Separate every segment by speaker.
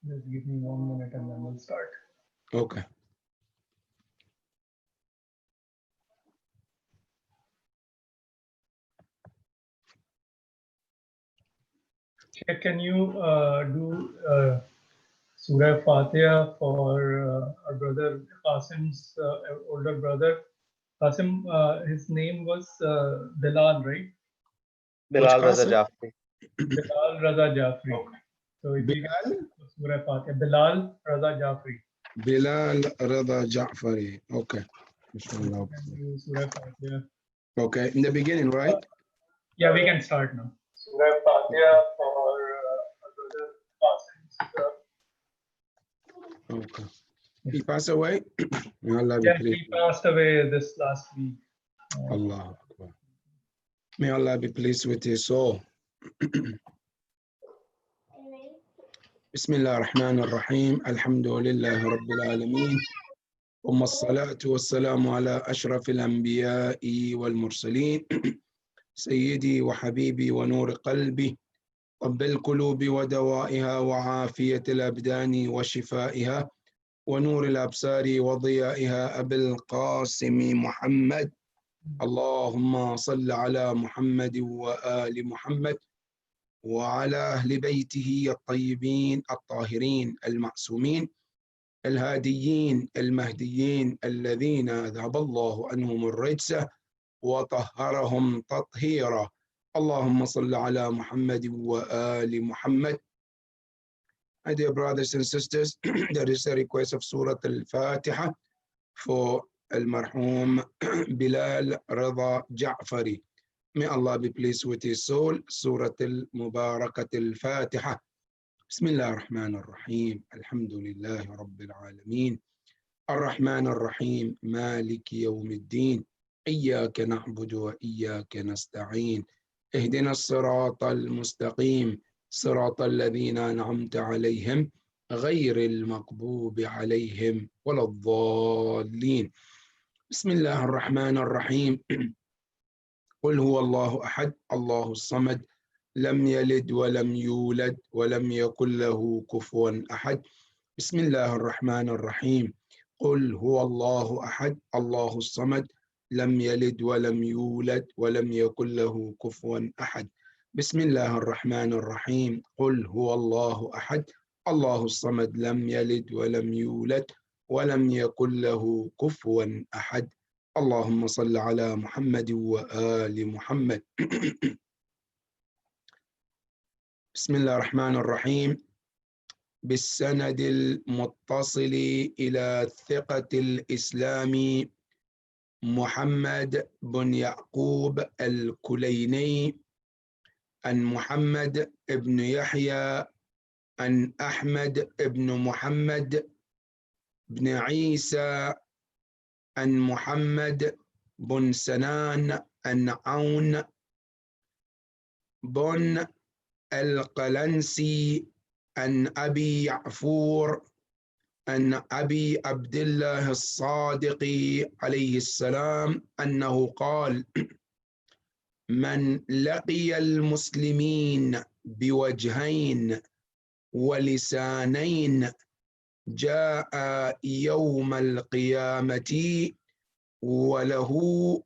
Speaker 1: Just give me 1 minute and then we'll start.
Speaker 2: Okay.
Speaker 1: Sheikh, can you do Surah Fatiha for our brother Qasim's older brother? Qasim, his name was Bilal, right?
Speaker 3: Bilal Raza
Speaker 2: Qasim?
Speaker 3: Jafri.
Speaker 1: Bilal Raza Jafri.
Speaker 2: Okay.
Speaker 1: So if you
Speaker 2: Bilal?
Speaker 1: can Surah Fatiha, Bilal Raza Jafri.
Speaker 2: Bilal Rada Ja'fari. Okay. Inshallah.
Speaker 1: Can do Surah Fatiha.
Speaker 2: Okay, in the beginning, right?
Speaker 1: Yeah, we can start now. Surah Fatiha for our brother Qasim's.
Speaker 2: Okay. He passed away? May Allah be
Speaker 1: Yes,
Speaker 2: pleased.
Speaker 1: he passed away this last week.
Speaker 2: Allah Akbar. May Allah be pleased with his soul. بسم الله الرحمن الرحيم الحمد لله رب العالمين ثم الصلاة والسلام على أشرف الأنبياء والمرسلين سيدي وحبيبي ونور قلبي طب القلوب ودوائها وعافية الأبدان وشفائها ونور الأبصار وضيائها أبي القاسم محمد اللهم صل على محمد وآل محمد وعلى أهل بيته الطيبين الطاهرين المعصومين الهاديين المهديين الذين ذهب الله عنهم الرجس وطهرهم تطهيرا اللهم صل على محمد وآل محمد. My dear brothers and sisters, there is a request of Surah Al-Fatiha for Al-Marhum Bilal Rada Ja'fari. May Allah be pleased with his soul. Surah Al-Mubarakat Al-Fatiha. بسم الله الرحمن الرحيم الحمد لله رب العالمين الرحمن الرحيم مالك يوم الدين إياك نعبد وإياك نستعين اهدنا الصراط المستقيم صراط الذين أنعمت عليهم غير المغضوب عليهم ولا الضالين. بسم الله الرحمن الرحيم قل هو الله أحد الله الصمد لم يلد ولم يولد ولم يكن له كفوا أحد. بسم الله الرحمن الرحيم قل هو الله أحد الله الصمد لم يلد ولم يولد ولم يكن له كفوا أحد. بسم الله الرحمن الرحيم قل هو الله أحد الله الصمد لم يلد ولم يولد ولم يكن له كفوا أحد. اللهم صل على محمد وآل محمد. بسم الله الرحمن الرحيم بالسند المتصل إلى الثقة الإسلامي محمد بن يعقوب الكليني عن محمد بن يحيى عن أحمد بن محمد بن عيسى عن محمد بن سنان عن عون بن القلنسي عن أبي يعفور عن أبي عبد الله الصادق عليه السلام أنه قال من لقي المسلمين بوجهين ولسانين جاء يوم القيامة وله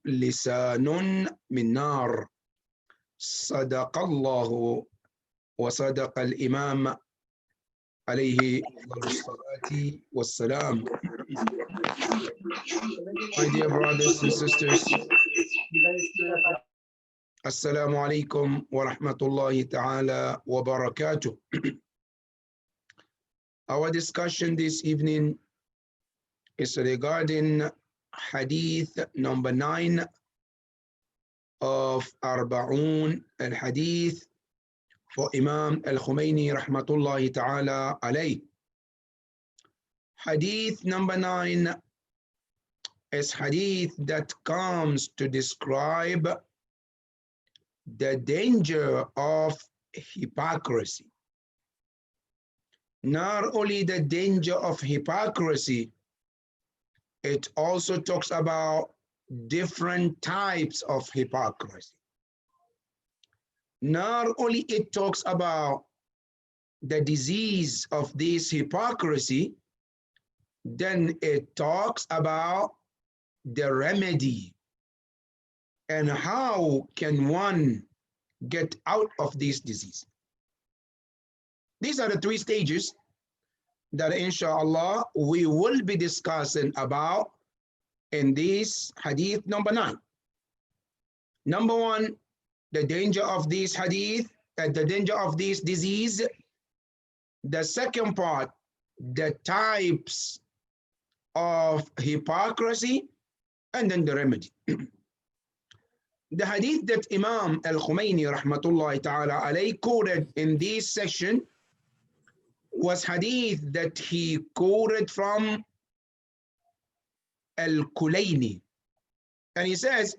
Speaker 2: لسان من نار. صدق الله وصدق الإمام عليه الصلاة والسلام. My dear brothers and sisters, Assalamu alaikum wa rahmatullahi ta'ala wa barakatuh. Our discussion this evening is regarding Hadith number 9 of Arba'un al-Hadith for Imam al-Khomeini rahmatullahi ta'ala alayh. Hadith number 9 is hadith that comes to describe the danger of hypocrisy. Not only the danger of hypocrisy, it also talks about different types of hypocrisy. Not only it talks about the disease of this hypocrisy, then it talks about the remedy and how can one get out of this disease. These are the three stages that inshallah we will be discussing about in this hadith number 9. Number 1, the danger of this hadith, the danger of this disease. The second part, the types of hypocrisy, and then the remedy. The hadith that Imam al-Khumaini rahmatullahi ta'ala alayhi quoted in this section was hadith that he quoted from al-Kulayni, and he says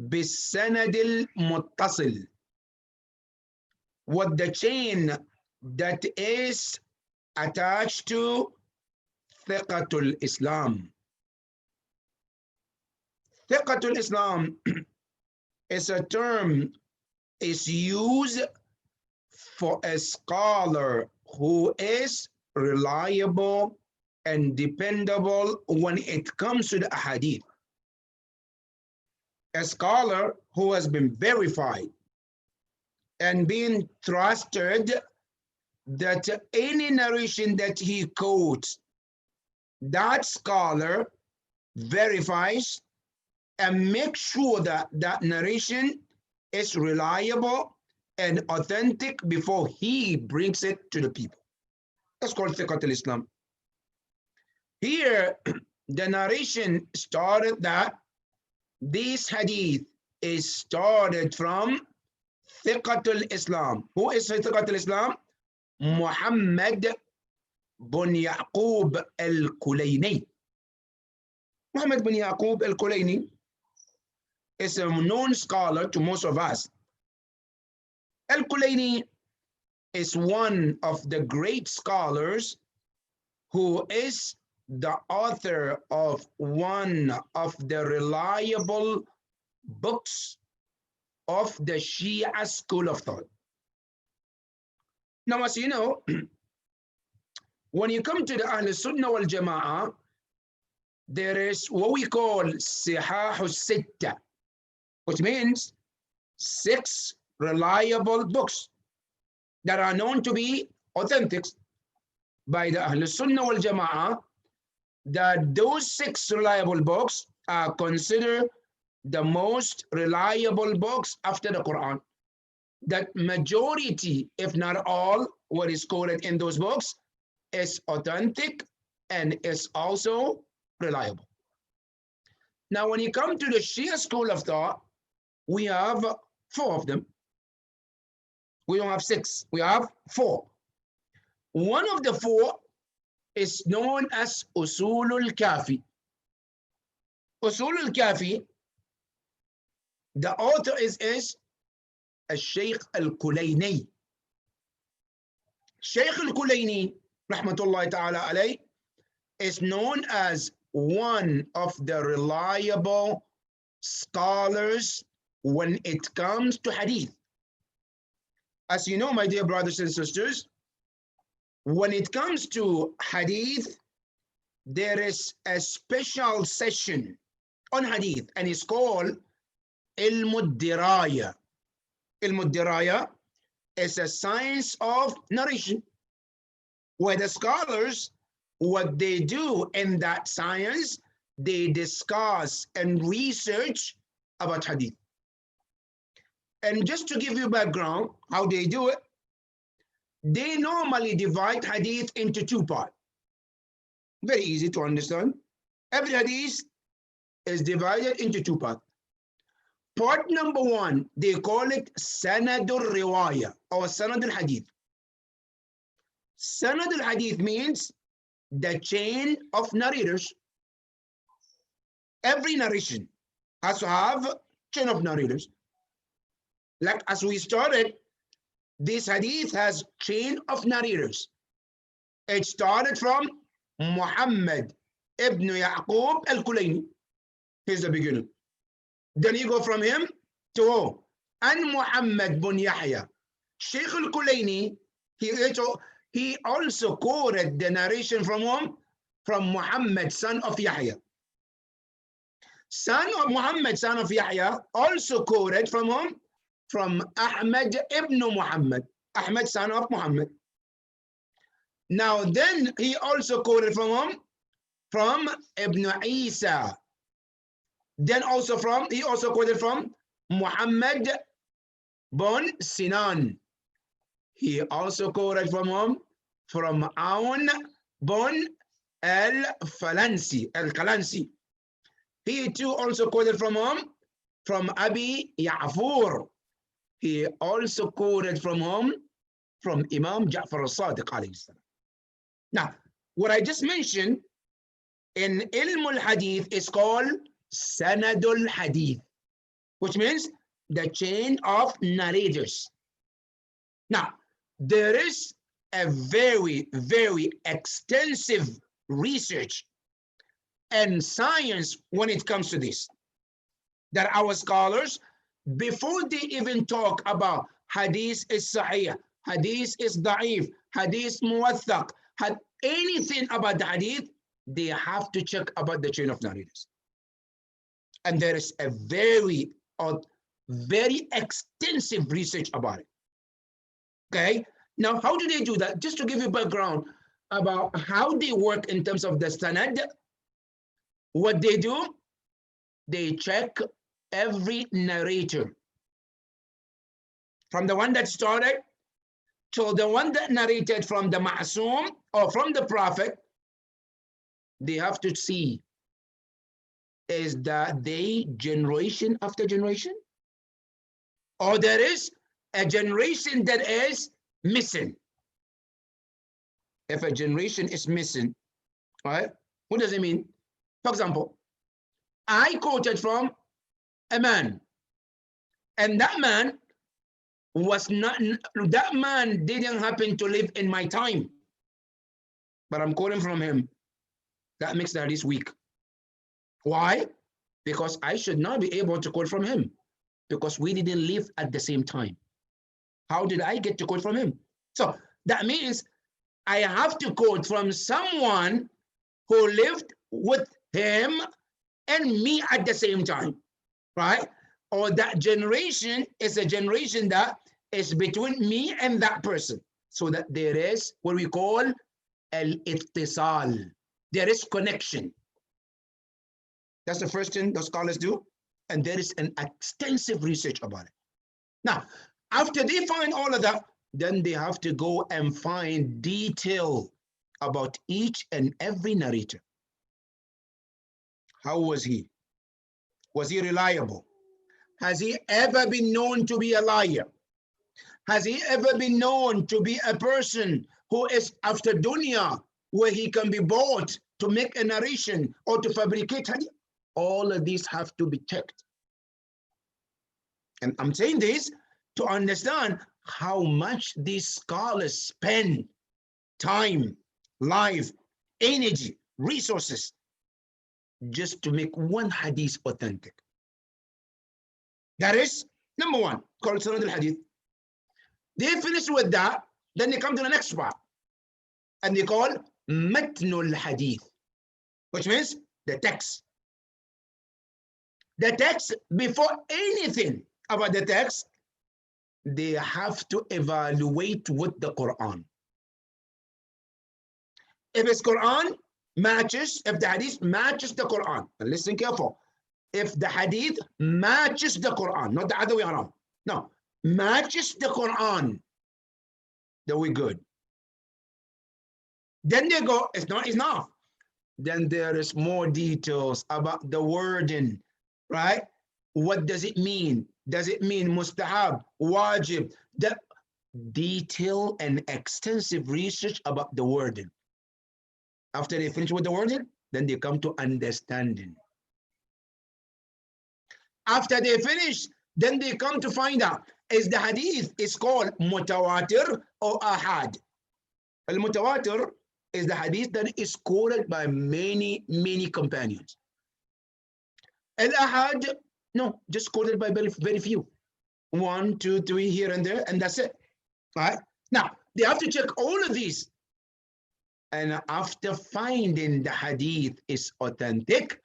Speaker 2: بالسند المتصل, with the chain that is attached to ثقة Islam. ثقة Islam is a term is used for a scholar who is reliable and dependable when it comes to the hadith. A scholar who has been verified and been trusted that any narration that he quotes, that scholar verifies and makes sure that that narration is reliable and authentic before he brings it to the people. That's called Thiqat al-Islam. Here, the narration started that this hadith is started from Thiqat al-Islam. Who is Thiqat al-Islam? Muhammad bin Yaqub al-Kulayni. Muhammad bin Yaqub al-Kulayni is a known scholar to most of us. Al-Kulayni is one of the great scholars who is the author of one of the reliable books of the Shia school of thought. Now, as you know, when you come to the Ahl Sunnah wal Jama'ah, there is what we call Sihah al-Sitta, which means 6 reliable books that are known to be authentic by the Ahl Sunnah wal Jama'ah, that those 6 reliable books are considered the most reliable books after the Quran. That majority, if not all, what is quoted in those books is authentic and is also reliable. Now, when you come to the Shia school of thought, we have 4 of them. We don't have 6, we have 4. One of the 4 is known as Usul al-Kafi. Usul al-Kafi, the author is Sheikh al-Kulayni. Sheikh al-Kulayni, rahmatullahi ta'ala alayh, is known as one of the reliable scholars when it comes to hadith. As you know, my dear brothers and sisters, when it comes to hadith, there is a special session on hadith, and it's called Ilm al-Diraya. Ilm al-Diraya is a science of narration, where the scholars, what they do in that science, they discuss and research about hadith. And just to give you background, how they do it, they normally divide hadith into 2 parts. Very easy to understand. Every hadith is divided into 2 parts. Part number 1, they call it Sanadur Riwaya or Sanadul Hadith. Sanadul Hadith means the chain of narrators. Every narration has to have a chain of narrators. Like as we started, this hadith has chain of narrators. It started from Muhammad ibn Yaqub al-Kulayni. He's the beginner. Then you go from him to An Muhammad bin Yahya. Sheikh al-Kulayni, He also quoted the narration from whom? From Muhammad, son of Yahya. Son of Muhammad, son of Yahya, also quoted from whom? From Ahmad ibn Muhammad. Ahmad, son of Muhammad. Now then he also quoted from whom? From Ibn Isa. Then also he also quoted from Muhammad bin Sinan. He also quoted from whom? From Aun bin al-Kalansi. He too also quoted from whom? From Abi Ya'fur. He also quoted from whom? From Imam Ja'far al-Sadiq alayhi salam. Now, what I just mentioned in Ilm al-Hadith is called Sanadul Hadith, which means the chain of narrators. Now, there is a very, very extensive research and science when it comes to this, that our scholars, before they even talk about Hadith is Sahih, Hadith is Da'if, Hadith Muwathaq, anything about the Hadith, they have to check about the chain of narrators. And there is a very extensive research about it. Okay, now how do they do that? Just to give you background about how they work in terms of the sanad, what they do, they check every narrator, from the one that started to the one that narrated from the Ma'soom or from the Prophet. They have to see, is that they generation after generation, or there is a generation that is missing. If a generation is missing, right, what does it mean? For example, I quoted from a man, and that man didn't happen to live in my time, but I'm quoting from him. That makes the hadith weak. Why? Because I should not be able to quote from him, because we didn't live at the same time. How did I get to quote from him? So that means I have to quote from someone who lived with him and me at the same time, right? Or that generation is a generation that is between me and that person, so that there is what we call al-ittisal. There is connection. That's the first thing the scholars do, and there is an extensive research about it. Now, after they find all of that, then they have to go and find detail about each and every narrator. How was he? Was he reliable? Has he ever been known to be a liar? Has he ever been known to be a person who is after dunya, where he can be bought to make a narration or to fabricate hadith? All of these have to be checked. And I'm saying this to understand how much these scholars spend time, life, energy, resources, just to make one hadith authentic. That is number one, called Sanad al-Hadith. They finish with that, then they come to the next part, and they call Matnul Hadith, which means the text. The text, before anything about the text, they have to evaluate with the Quran. If it's Quran matches, if the hadith matches the Quran, and listen careful, if the hadith matches the Quran, not the other way around, no, matches the Quran, then we're good. Then they go, it's not enough. Then there is more details about the wording, right? What does it mean? Does it mean mustahab, wajib? The detail and extensive research about the wording. After they finish with the wording, then they come to understanding. After they finish, then they come to find out, is the hadith is called mutawatir or ahad? Al-mutawatir is the hadith that is quoted by many, many companions. Al-ahad, no, just quoted by very, very few. 1, 2, 3 here and there, and that's it. Right? Now, they have to check all of these. And after finding the hadith is authentic,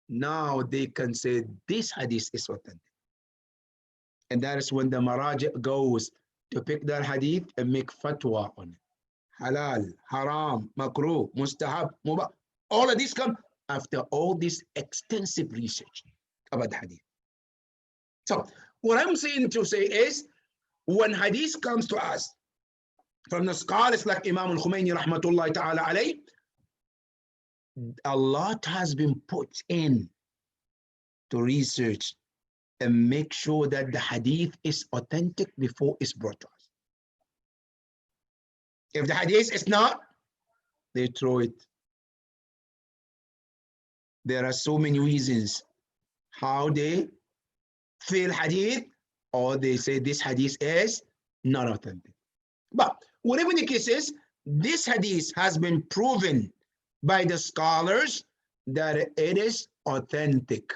Speaker 2: now they can say this hadith is authentic. And that is when the maraji goes to pick that hadith and make fatwa on it. Halal, haram, makruh, mustahab, mubah. All of these come after all this extensive research about the hadith. So what I'm saying to say is, when hadith comes to us from the scholars like Imam al-Khumaini rahmatullahi ta'ala alayh, a lot has been put in to research and make sure that the hadith is authentic before it's brought to us. If the hadith is not, they throw it. There are so many reasons how they feel hadith, or they say this hadith is not authentic. But whatever the case is, this hadith has been proven by the scholars that it is authentic.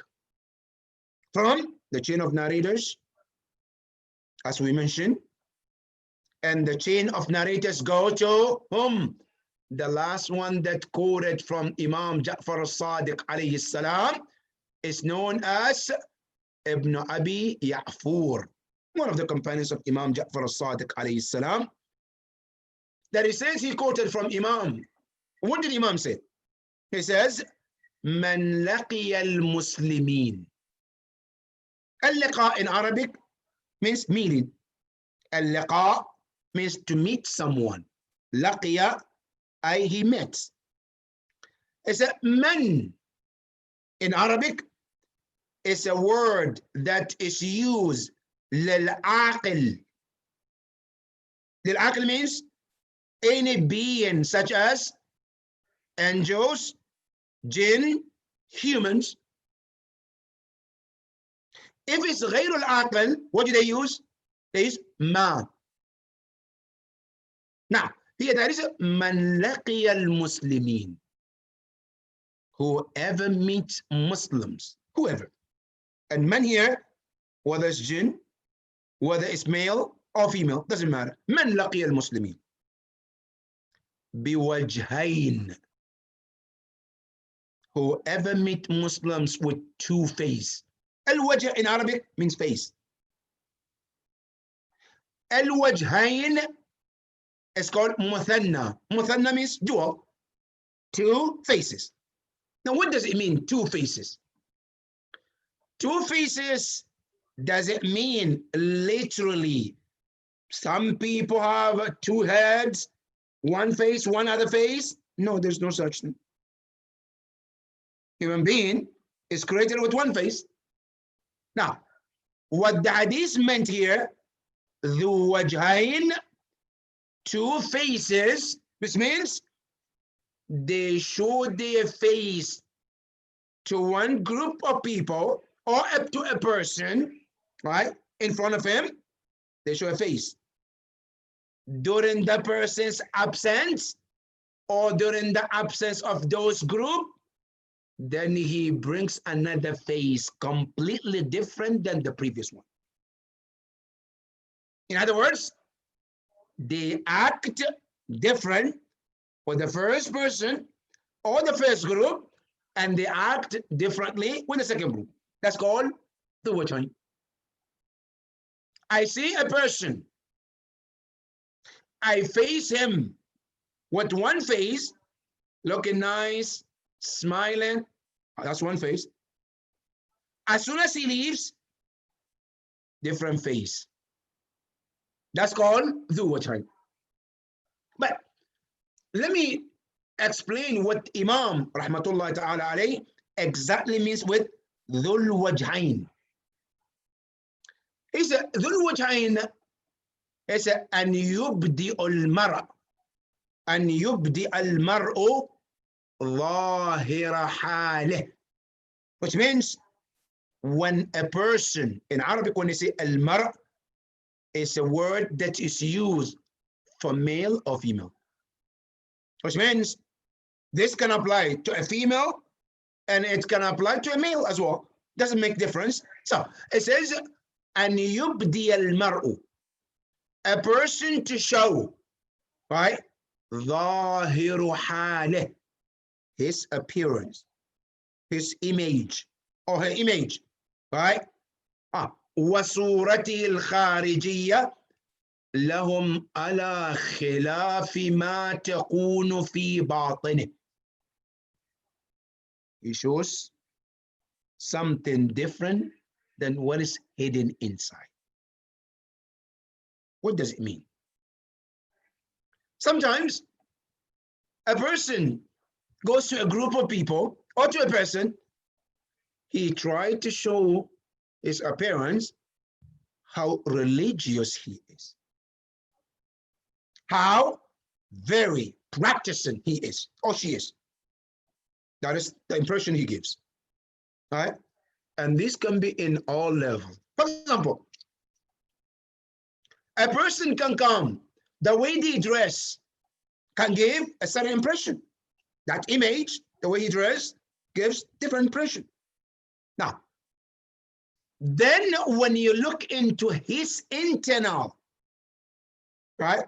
Speaker 2: From the chain of narrators, as we mentioned, and the chain of narrators go to whom? The last one that quoted from Imam Ja'far al-Sadiq alayhi salam is known as Ibn Abi Ya'fur, one of the companions of Imam Ja'far al-Sadiq alayhi salam, that he says he quoted from Imam. What did Imam say? He says, Man laqiya al-Muslimin. Al-liqa in Arabic means meeting. Al-liqa means to meet someone. Laqiya, he met. It's a man in Arabic. It's a word that is used lil-aqil. Lil-aqil means any being such as angels, jinn, humans. If it's غير العاقل, what do they use? They use ma. Now, here there is man laqiya al-Muslimin. Whoever meets Muslims, whoever. And man here, whether it's jinn, whether it's male or female, doesn't matter. Man laqiya al-Muslimin. Biwajhain. Whoever meet Muslims with two faces. Al-wajh in Arabic means face. Al-wajhain is called muthanna. Muthanna means dual. Two faces. Now what does it mean, two faces? Two faces, does it mean literally some people have two heads, one face, one other face? No, there's no such thing. Human being is created with one face. Now, what the hadith meant here, ذو وجهين, two faces, which means they show their face to one group of people or up to a person, right, in front of him, they show a face. During the person's absence or during the absence of those group, then he brings another face completely different than the previous one. In other words, they act different for the first person or the first group, and they act differently with the second group. That's called the wajhain. I see a person, I face him with one face, looking nice, smiling, that's one face. As soon as he leaves, different face. That's called dhu wajhain. But let me explain what Imam rahmatullahi ta'ala alayhi exactly means with dhul wajhain. He said dhul wajhain is an yubdi al-mar'a, an yubdi al-mar'u ظاهر حاله, which means when a person, in Arabic when they say al-mar', is a word that is used for male or female, which means this can apply to a female and it can apply to a male as well. Doesn't make difference. So it says an yubdi al-mar'u, a person to show right? ظاهر حاله, his appearance, his image or her image, right? وصورته الخارجية لهم على خلاف ما تكون في باطنه. He shows something different than what is hidden inside. What does it mean? Sometimes a person goes to a group of people or to a person, he tried to show his appearance, how religious he is, how very practicing he is or she is. That is the impression he gives, right? And this can be in all levels. For example, a person can come, the way they dress can give a certain impression. That image, the way he dressed, gives different impression. Now, then when you look into his internal, right?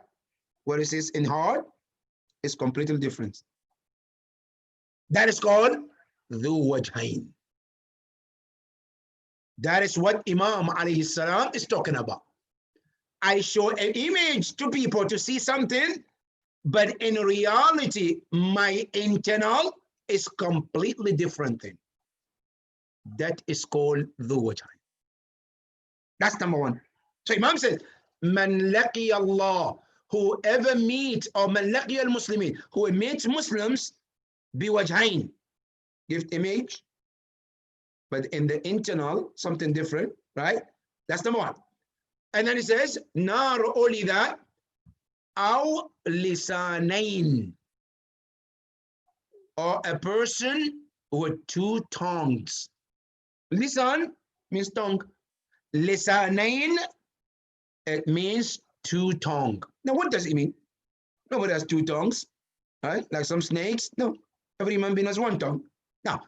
Speaker 2: What is his in heart is completely different. That is called ذو وجهين. That is what Imam alayhi salam is talking about. I show an image to people to see something, but in reality, my internal is completely different thing. That is called ذو وجهين. That's number one. So Imam says, Man laqi Allah, whoever meets, or man laqi al-Muslimin, who meets Muslims, biwajhain, give image, but in the internal, something different, right? That's number one. And then he says, Nar ulida aw lisanain, or a person with two tongues. Lisan means tongue. Lisanain, it means two tongue. Now, what does it mean? Nobody has two tongues, right? Like some snakes. No, every human being has one tongue. Now,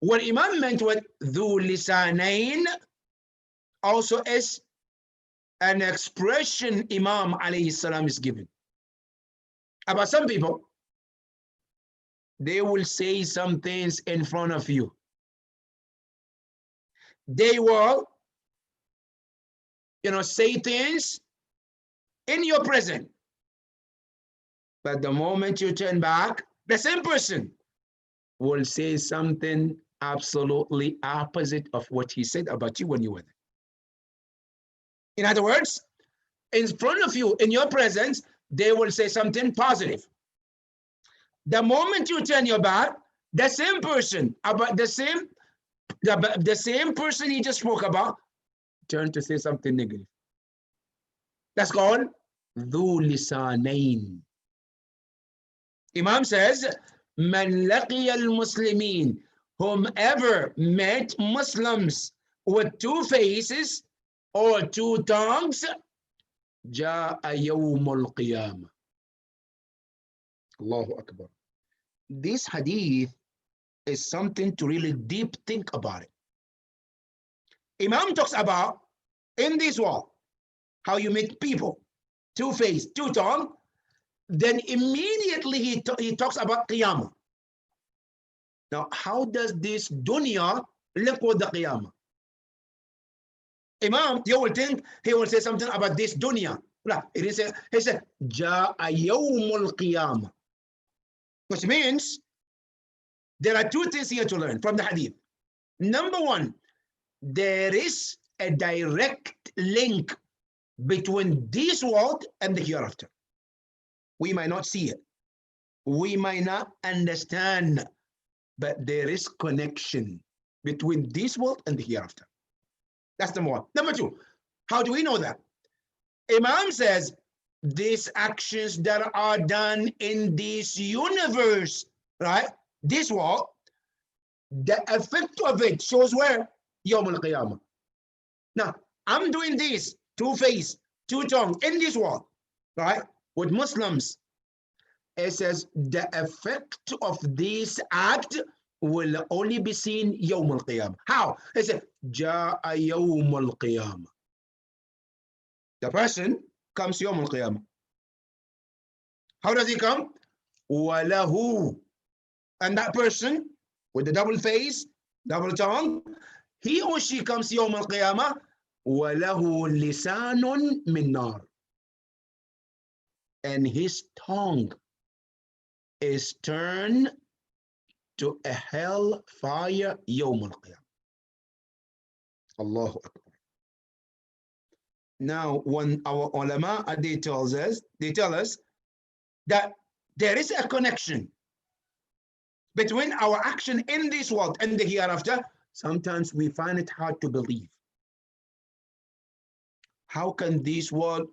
Speaker 2: what Imam meant with ذو lisanain also is an expression Imam alayhi salam is giving about some people. They will say some things in front of you. They will, say things in your presence. But the moment you turn back, the same person will say something absolutely opposite of what he said about you when you were there. In other words, in front of you, in your presence, they will say something positive. The moment you turn your back, the same person, about the same person he just spoke about, turn to say something negative. That's called ذو lisanain. Imam says, Man laqiya al-Muslimin, whomever met Muslims with two faces or two tongues, جاء يوم القيامة. Allahu Akbar. This hadith is something to really deep think about it. Imam talks about in this world how you meet people, two face, two tongue. Then immediately he talks about Qiyamah. Now, how does this dunya link with the Qiyamah? Imam, you will think he will say something about this dunya. No, he said, Ja'a yawmul qiyamah. Which means there are two things here to learn from the hadith. Number one, there is a direct link between this world and the hereafter. We might not see it. We might not understand, but there is connection between this world and the hereafter. That's number one. Number two, how do we know that? Imam says, these actions that are done in this universe, right? This world, the effect of it shows where? Yawm al-Qiyamah. Now, I'm doing this, two face, two tongue, in this world, right? With Muslims, it says the effect of this act will only be seen Yawm al-Qiyamah. How? It says, Ja'a Yawm al-Qiyamah. The person comes Yawm al-Qiyamah. How does he come? وَلَهُ. And that person with the double face, double tongue, he or she comes يوم القيامة وَلَهُ لِسَانٌ مِّن نَارٍ. And his tongue is turned to a hell fire يوم القيامة. Allahu Akbar. Now, when our ulama, they tell us that there is a connection between our action in this world and the hereafter. Sometimes we find it hard to believe. How can this world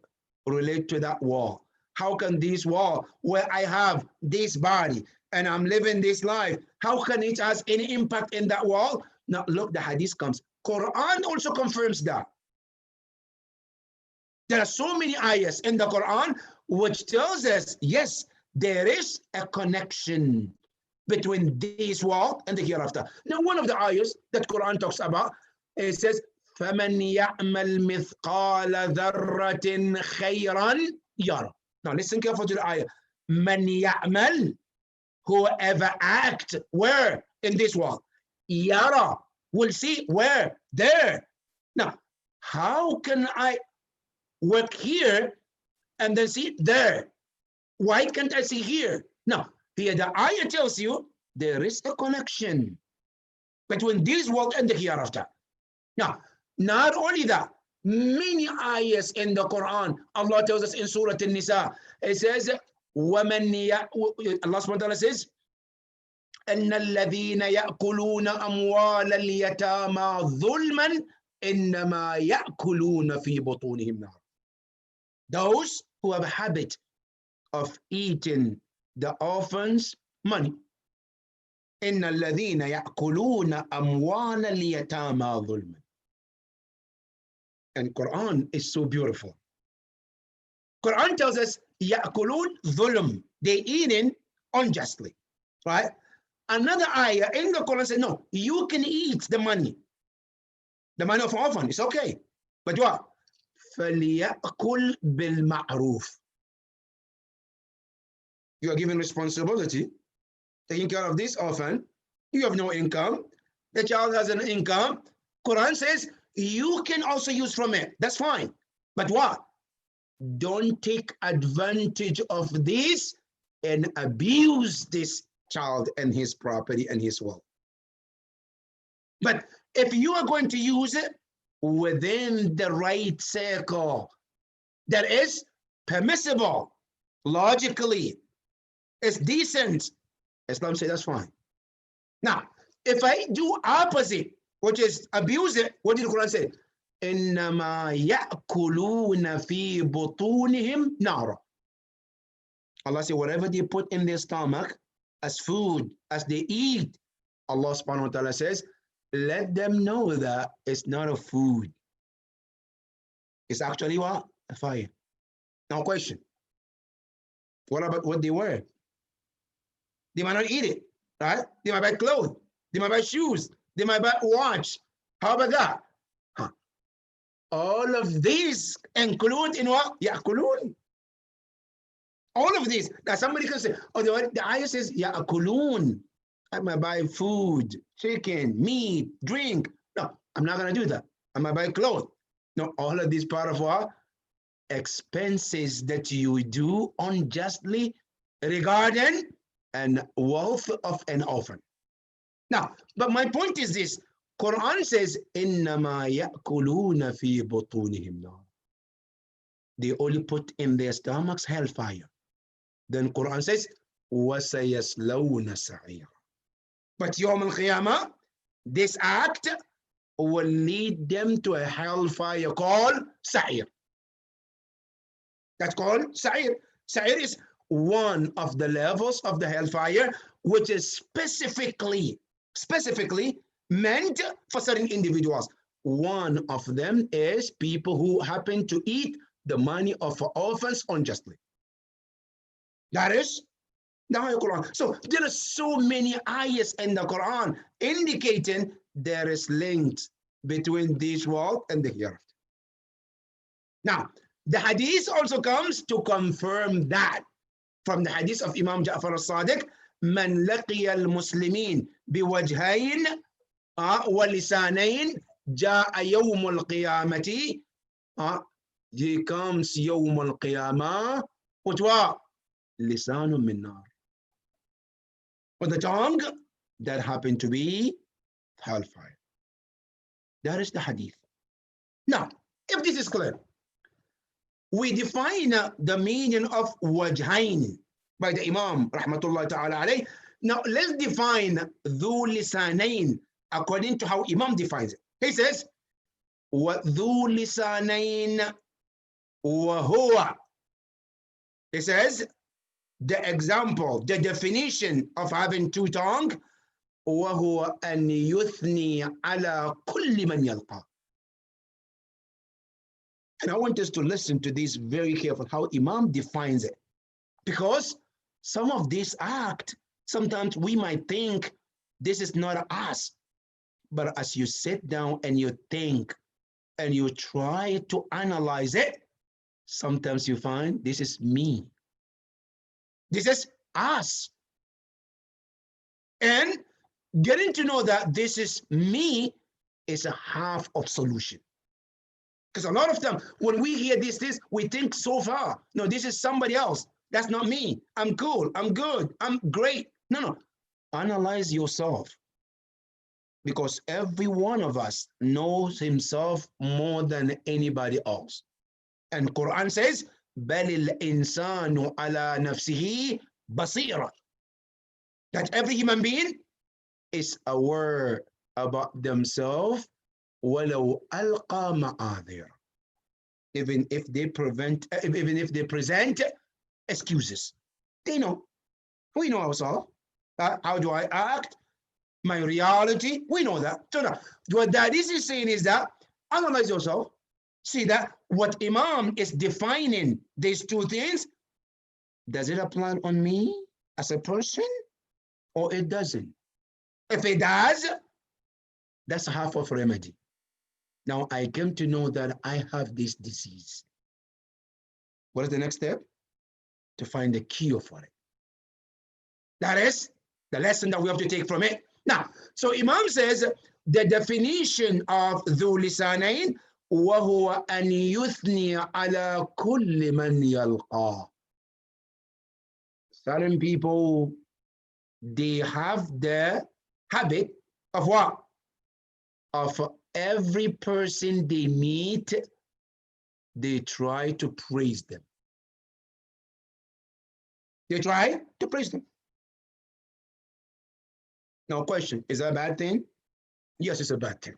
Speaker 2: relate to that world? How can this world, where I have this body and I'm living this life, how can it has any impact in that world? Now look, the hadith comes. Quran also confirms that. There are so many ayahs in the Quran which tells us, yes, there is a connection between this world and the hereafter. Now, one of the ayahs that Quran talks about, it says, فَمَنْ يَعْمَلْ مِثْقَالَ ذَرَّةٍ خَيْرًا يَرَى. Now, listen carefully to the ayah. مَنْ يَعْمَلْ, whoever act, where? In this world. يَرَى, will see, where? There. Now, how can I work here and then see there? Why can't I see here? Now, here the ayah tells you there is a connection between this world and the hereafter. Now, not only that, many ayahs in the Quran, Allah tells us in Surah An-Nisa, it says, Allah subhanahu wa ta'ala says, أن الذين يأكلون أموال اليتامى ظلما إنما يأكلون في بطونهم نار. Those who have a habit of eating the orphans' money. إن الذين يأكلون أموال اليتامى ظلما. And Quran is so beautiful. Quran tells us يأكلون ظلم. They eating unjustly, right? Another ayah in the Quran says, no, you can eat the money of an orphan. It's okay, but what? فَلْيَأْكُلْ بِالْمَعْرُوفِ. You are given responsibility, taking care of this orphan. You have no income. The child has an income. Quran says you can also use from it. That's fine. But what? Don't take advantage of this and abuse this child and his property and his wealth. But if you are going to use it within the right circle that is permissible, logically, it's decent, Islam says that's fine. Now, if I do opposite, which is abuse it, what did the Quran say? إِنَّمَا يَأْكُلُونَ فِي بُطُونِهِمْ نَارًا. Allah said, whatever they put in their stomach as food, as they eat, Allah subhanahu wa ta'ala says, let them know that it's not a food. It's actually what? A fire. Now question. What about what they wear? They might not eat it, right? They might buy clothes. They might buy shoes. They might buy a watch. How about that? Huh. All of these include in what? يأكلون. All of these. Now somebody can say, oh, the ayah says, يأكلون. I might buy food, chicken, meat, drink. No, I'm not going to do that. I might buy clothes. No, all of these part of what? Expenses that you do unjustly regarding an wealth of an orphan. Now, but my point is this. Quran says, إِنَّمَا يَأْكُلُونَ فِي بُطُونِهِمْ نَارًا. They only put in their stomachs hellfire. Then Quran says, وَسَيَسْلَوْنَ سَعِيرًا. But Yawm al-Qiyamah, this act will lead them to a hellfire called Sa'ir. That's called Sa'ir. Sa'ir is one of the levels of the hellfire, which is specifically meant for certain individuals. One of them is people who happen to eat the money of orphans unjustly. That is the Quran. So there are so many ayahs in the Quran indicating there is links between this world and the hereafter. Now, the hadith also comes to confirm that. from the hadith of Imam Ja'far al-Sadiq, من لقي المسلمين بوجهين ولسانين جاء يوم القيامة. He comes يوم القيامة with what? لسان من نار. With the tongue that happened to be hellfire. That is the hadith. Now, if this is clear, we define the meaning of wajhain by the Imam rahmatullah ta'ala alayh. Now let's define dhu lisanain according to how Imam defines it. He says wa dhu lisanain wa huwa. He says the example, the definition of having two tongues, wa huwa an yuthni ala kulli man yalqa. And I want us to listen to this very carefully, how Imam defines it. Because some of this act, sometimes we might think this is not us. But as you sit down and you think and you try to analyze it, sometimes you find this is me. This is us. And getting to know that this is me is a half of solution. Because a lot of time when we hear this, we think so far. No, this is somebody else. That's not me. I'm cool. I'm good. I'm great. No. Analyze yourself. Because every one of us knows himself more than anybody else. And Quran says, بَلِ الْإِنسَانُ عَلَى نَفْسِهِ بَصِيرًا. That every human being is aware about themselves, وَلَوْ أَلْقَى مَعَاذِرًا. Even if they present excuses. They know. We know ourselves. How do I act? My reality, we know that. So now, what that is saying is that analyze yourself. See that what Imam is defining these two things, does it apply on me as a person or it doesn't? If it does, that's half of remedy. Now I came to know that I have this disease. What is the next step? To find a cure for it. That is the lesson that we have to take from it. Now, so Imam says the definition of ذو لسانين وهو أن يثني على كل من يلقى. Certain people, they have the habit of what? Of every person they meet, they try to praise them. They try to praise them. Now, question, is that a bad thing? Yes, it's a bad thing.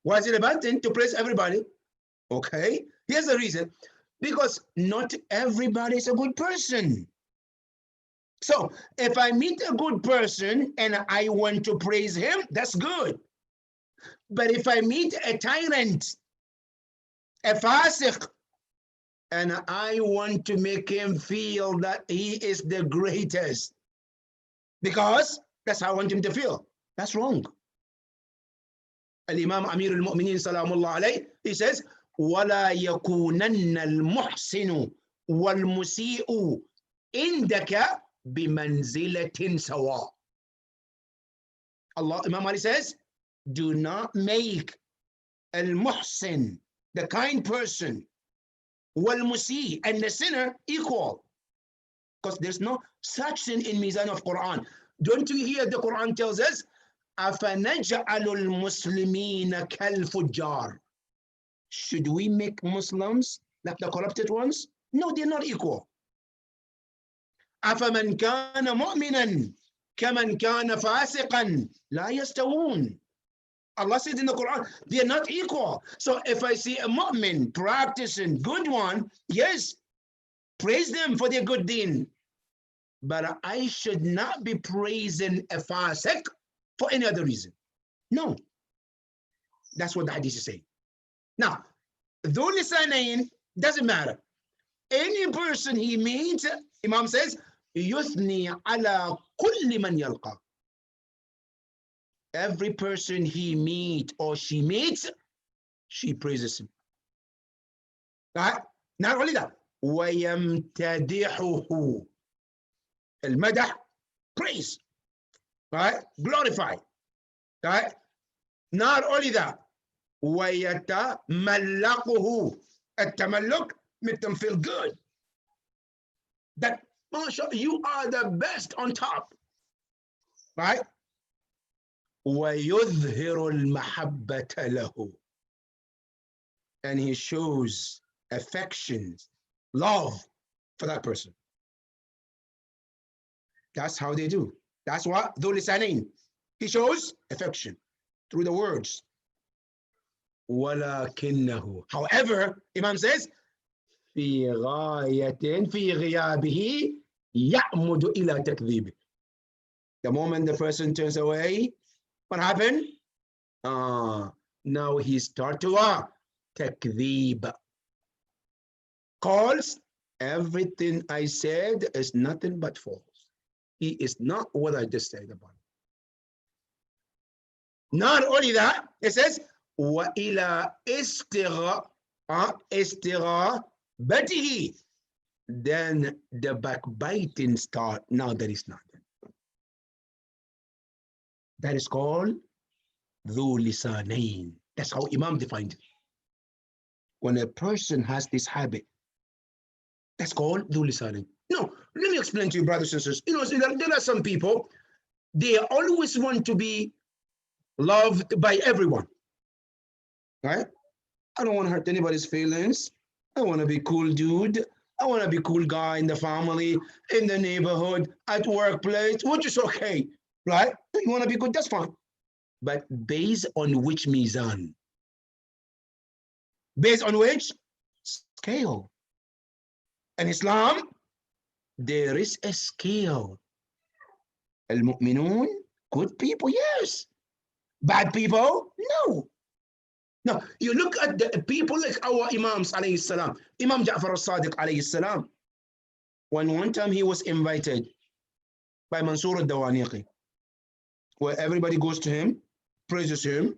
Speaker 2: Why is it a bad thing to praise everybody? Okay, here's the reason. Because not everybody is a good person. So if I meet a good person and I want to praise him, that's good. But if I meet a tyrant, a fasiq, and I want to make him feel that he is the greatest, because that's how I want him to feel, that's wrong. Al-Imam Amir al-Mu'mineen salamullah alayh, he says, وَلَا يَكُونَنَّ الْمُحْسِنُ وَالْمُسِيءُ عِنْدَكَ بِمَنْزِلَةٍ سَوَاءٍ. Allah, Imam Ali says, do not make al-muhsin, the kind person, wal-musi, and the sinner equal. Because there's no such thing in Mizan of Quran. Don't you hear the Quran tells us, أَفَنَجْعَلُ الْمُسْلِمِينَ كَالْفُجَّارِ. Should we make Muslims like the corrupted ones? No, they're not equal. أَفَمَنْ كَانَ مُؤْمِنًا كَمَنْ كَانَ فَاسِقًا لَا يَسْتَوُونَ. Allah says in the Quran, they're not equal. So if I see a mu'min practicing good one, yes, praise them for their good deed. But I should not be praising a fasiq for any other reason. No. That's what the hadith is saying. Now, dhu lisanayn doesn't matter. Any person he meets, Imam says, yuthni ala kulli man yalqa. Every person he meets or she meets, she praises him. Right? Not only that, ويمتدحه. المدح, praise, right? Glorify, right? Not only that, ويتملقه. التملق make them feel good. That, Masha, you are the best on top, right? ويظهر المحبة له. And he shows affection, love for that person. That's how they do. That's what ذو لسانين. He shows affection through the words. ولكنه, however, Imam says, في غيابه يعمد إلى تكذيبه. The moment the person turns away, what happened? Now he starts to تكذيب. Calls everything I said is nothing but false. He is not what I just said about him. Not only that, it says, وإلى استغابته. Then the backbiting start. Now that is not. That is called ذو لسانين. That's how Imam defined it. When a person has this habit, that's called ذو لسانين. No, let me explain to you, brothers and sisters. You know, there are some people, they always want to be loved by everyone. Right? I don't want to hurt anybody's feelings. I want to be cool dude. I want to be cool guy in the family, in the neighborhood, at workplace, which is okay, right? You want to be good, that's fine. But based on which mizan? Based on which scale? In Islam, there is a scale. Al-mu'minun, good people, yes. Bad people, no. Now, you look at the people like our Imams, alayhi salam. Imam Ja'far al-Sadiq, alayhi salam. When one time he was invited by Mansur al-Dawaniqi, where everybody goes to him, praises him,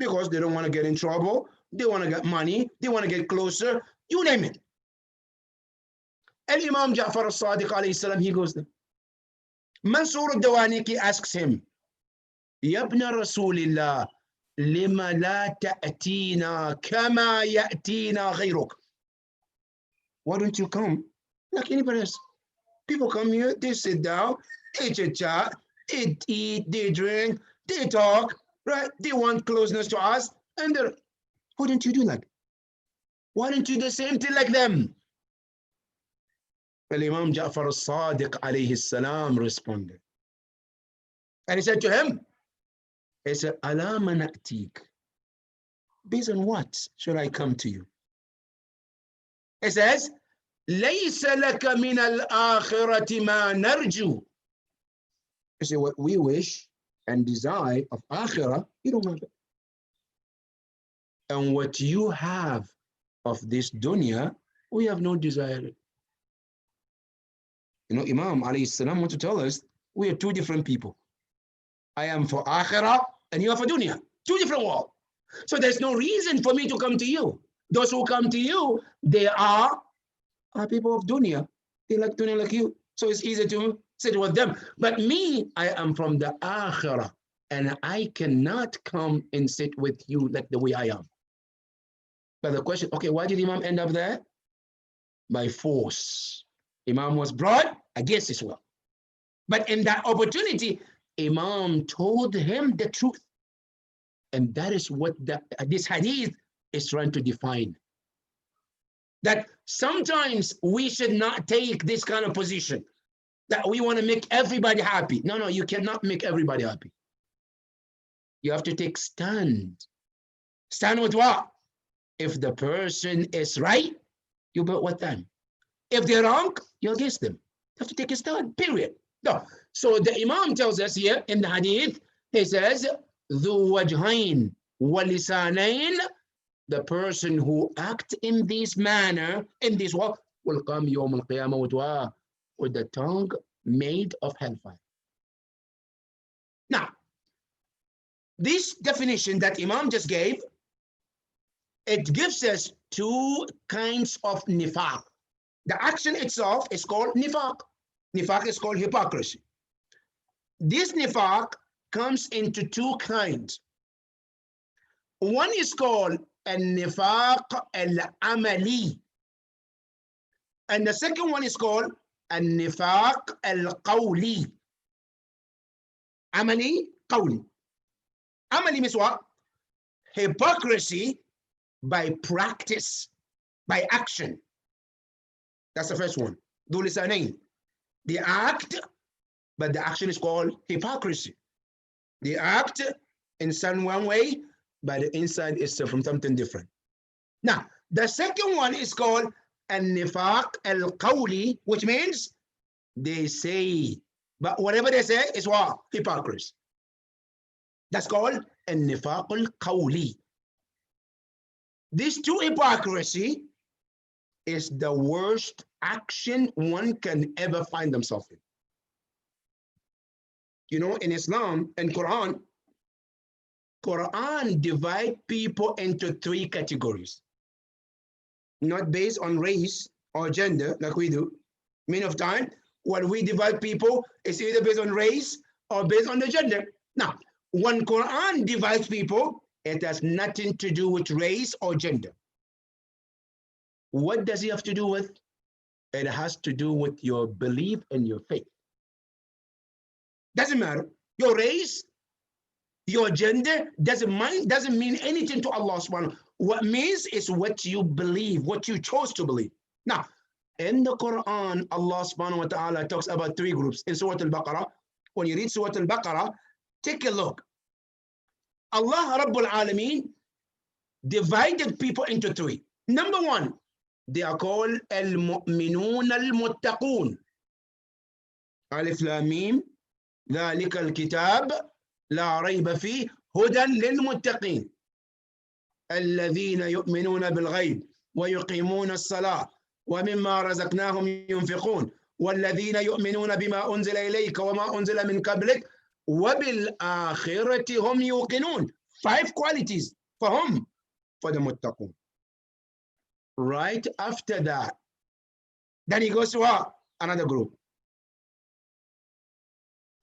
Speaker 2: because they don't want to get in trouble, they want to get money, they want to get closer, you name it. And Imam Ja'far al-Sadiq, alayhi salam, he goes there. Mansur al-Dawaniqi asks him, Ya ibn Rasulillah, لما لا تأتينا كما يأتينا غيرك? Why don't you come like anybody else? People come here, they sit down, they chat, they eat, they drink, they talk, right? They want closeness to us, and why don't you do that? Why don't you do the same thing like them? Well, Imam Ja'far al-Sadiq alayhi salam responded. And he said to him, he said, Ala mana'tik. Based on what should I come to you? It says, لَيْسَ لَكَ مِنَ الْآخِرَةِ مَا نَرْجُو. You say, what we wish and desire of akhirah, you don't have it. And what you have of this dunya, we have no desire. You know, Imam alayhi salam want to tell us, we are two different people. I am for akhirah and you are for dunya. Two different worlds. So there's no reason for me to come to you. Those who come to you, they are people of dunya. They like dunya like you. So it's easy to sit with them. But me, I am from the akhirah. And I cannot come and sit with you like the way I am. But the question, okay, why did Imam end up there? By force. Imam was brought against his will. But in that opportunity, Imam told him the truth. And that is what this hadith is trying to define. That sometimes we should not take this kind of position, that we want to make everybody happy. No, you cannot make everybody happy. You have to take stand. Stand with what? If the person is right, you vote with them. If they're wrong, you're against them. You have to take a stand, period. No. So the Imam tells us here in the hadith, he says, ذو وجهين ولسانين, the person who acts in this manner, in this way, will come يوم القيامة with the tongue made of hellfire. Now, this definition that Imam just gave, it gives us two kinds of nifaq. The action itself is called nifaq. Nifaq is called hypocrisy. This nifaq comes into two kinds. One is called al-nifaq al-amali. And the second one is called al-nifaq al-qawli. Amali, qawli. Amali means what? Hypocrisy by practice, by action. That's the first one. ذو لسانين. They act, but the action is called hypocrisy. They act in some one way, but the inside is from something different. Now, the second one is called al-nifaq al-qawli, which means they say, but whatever they say is what? Hypocrisy. That's called al-nifaq al-qawli. This true hypocrisy is the worst action one can ever find themselves in. You know, in Islam and Quran divide people into three categories. Not based on race or gender like we do. Many of time, when we divide people, it's either based on race or based on the gender. Now, when Quran divides people, it has nothing to do with race or gender. What does it have to do with? It has to do with your belief and your faith. Doesn't matter. Your race, your gender, doesn't mean anything to Allah subhanahu. What means is what you believe, what you chose to believe. Now, in the Quran, Allah subhanahu wa ta'ala talks about three groups. In Surah Al-Baqarah, when you read Surah Al-Baqarah, take a look. Allah Rabbul Alameen divided people into three. Number one, they are called al-mu'minun al-muttaqun. Alif Lam Mim, ذلك الكتاب لا ريب فيه هدى للمتقين الذين يؤمنون بالغيب ويقيمون الصلاة ومما رزقناهم ينفقون والذين يؤمنون بما أنزل إليك وما أنزل من قبلك وبالآخرة هم يوقنون. 5 qualities for whom? For the muttaqun. Right after that, then he goes to what? Another group.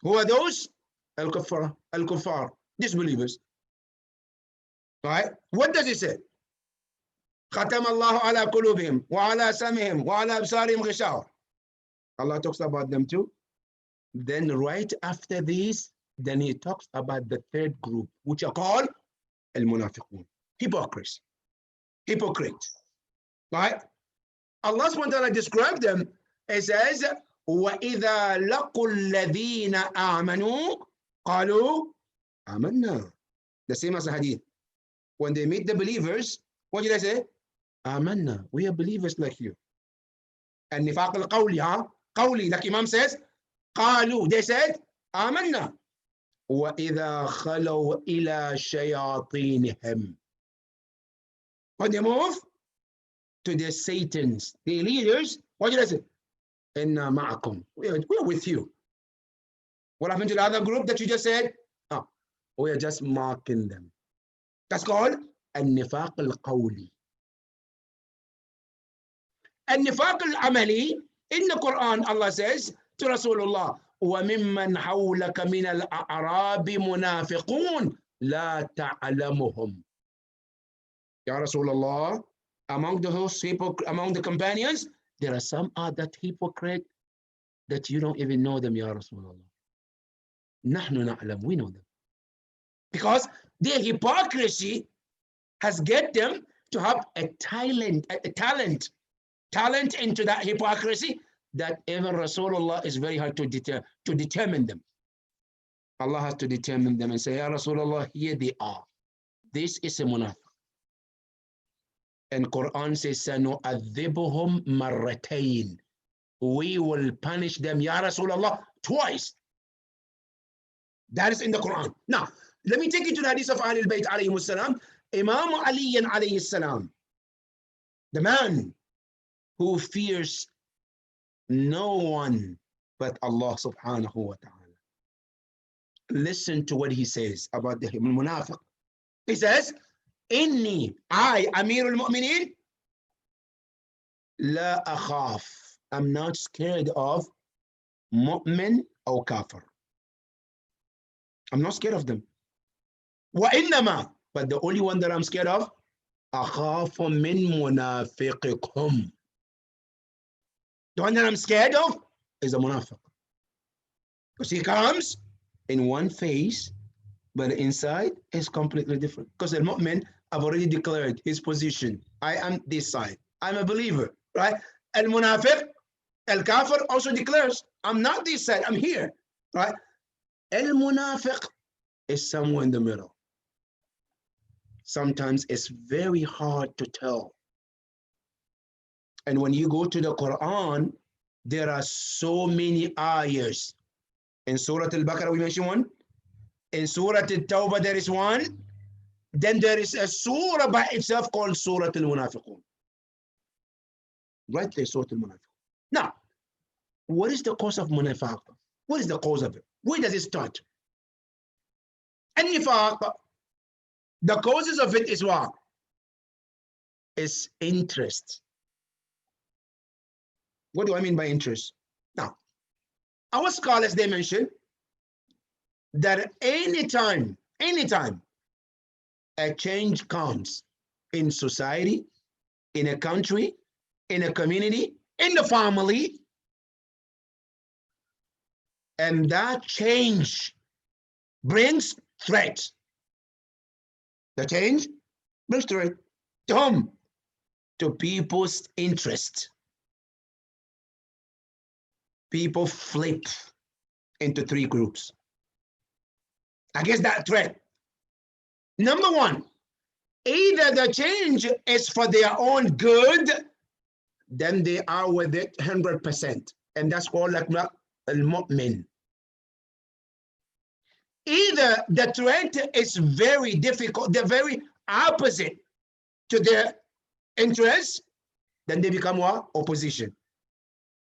Speaker 2: Who are those? Al-Kuffar, disbelievers. Right? What does it say? ختم الله على قلوبهم وعلى سمعهم وعلى أبصارهم غشاوة. Allah talks about them too. Then right after this, then he talks about the third group, which are called al-munafiqun, hypocrites, hypocrites. Right? Allah subhanahu wa ta'ala described them. It says, وَإِذَا لَقُوا الَّذِينَ آمَنُوا قَالُوا آمَنَّا. The same as the hadith. When they meet the believers, what did I say? آمَنَّا. We are believers like you. And nifaq al-qawli, qawli, like Imam says, قالوا. They said, آمَنَّا. وَإِذَا خَلَوْا إِلَى شَيَاطِينِهِمْ. When they move to the Satans, the leaders, what did I say? Inna ma'akum. We are with you. What happened to the other group that you just said? Oh, we are just marking them. That's called al-nifaq al-qawli. Al-nifaq al-amali, in the Quran, Allah says to Rasulullah, وَمِمَّنْ حَوْلَكَ مِنَ الْأَعْرَابِ مُنَافِقُونَ لَا تَعْلَمُهُمْ. Ya Rasulullah, among the hosts, among the companions, there are some other hypocrite that you don't even know them, Ya Rasulullah. نحن نعلم, we know them. Because their hypocrisy has get them to have a talent into that hypocrisy that even Rasulullah is very hard to determine them. Allah has to determine them and say, Ya Rasulullah, here they are. This is a munafiq. And Quran says, سَنُعَذِّبُهُمْ مَرَّتَيْن. We will punish them, Ya Rasulullah, twice. That is in the Quran. Now, let me take you to the hadith of Ahlul Bayt alayhi salam. Imam Ali alayhi salam, the man who fears no one but Allah subhanahu wa ta'ala. Listen to what he says about the munafiq. He says, Inni, I, Amirul Mu'mineen, لا أخاف. I'm not scared of mu'min or kafir. I'm not scared of them. وإنما, but the only one that I'm scared of, أخاف من منافقكم. The one that I'm scared of is a munafiq. Because he comes in one face, but inside is completely different. Because the mu'min, I've already declared his position. I am this side. I'm a believer, right? Al-munafiq, al-kafir also declares, I'm not this side, I'm here, right? Al-munafiq is somewhere in the middle. Sometimes it's very hard to tell. And when you go to the Quran, there are so many ayahs. In Surah Al-Baqarah, we mentioned one. In Surah Al-Tawbah, there is one. Then there is a surah by itself called Surah Al-Munafiqun. Right there, Surah Al-Munafiqun. Now, what is the cause of munafaq? What is the cause of it? Where does it start? And nifaq, the causes of it is what? It's interest. What do I mean by interest? Now, our scholars, they mention that anytime a change comes in society, in a country, in a community, in the family, and that change brings threat. The change brings threat to whom? To people's interest. People flip into three groups against that threat. Number one, either the change is for their own good, then they are with it 100%. And that's called like al-mu'min. Either the threat is very difficult, they're very opposite to their interests, then they become what? Opposition.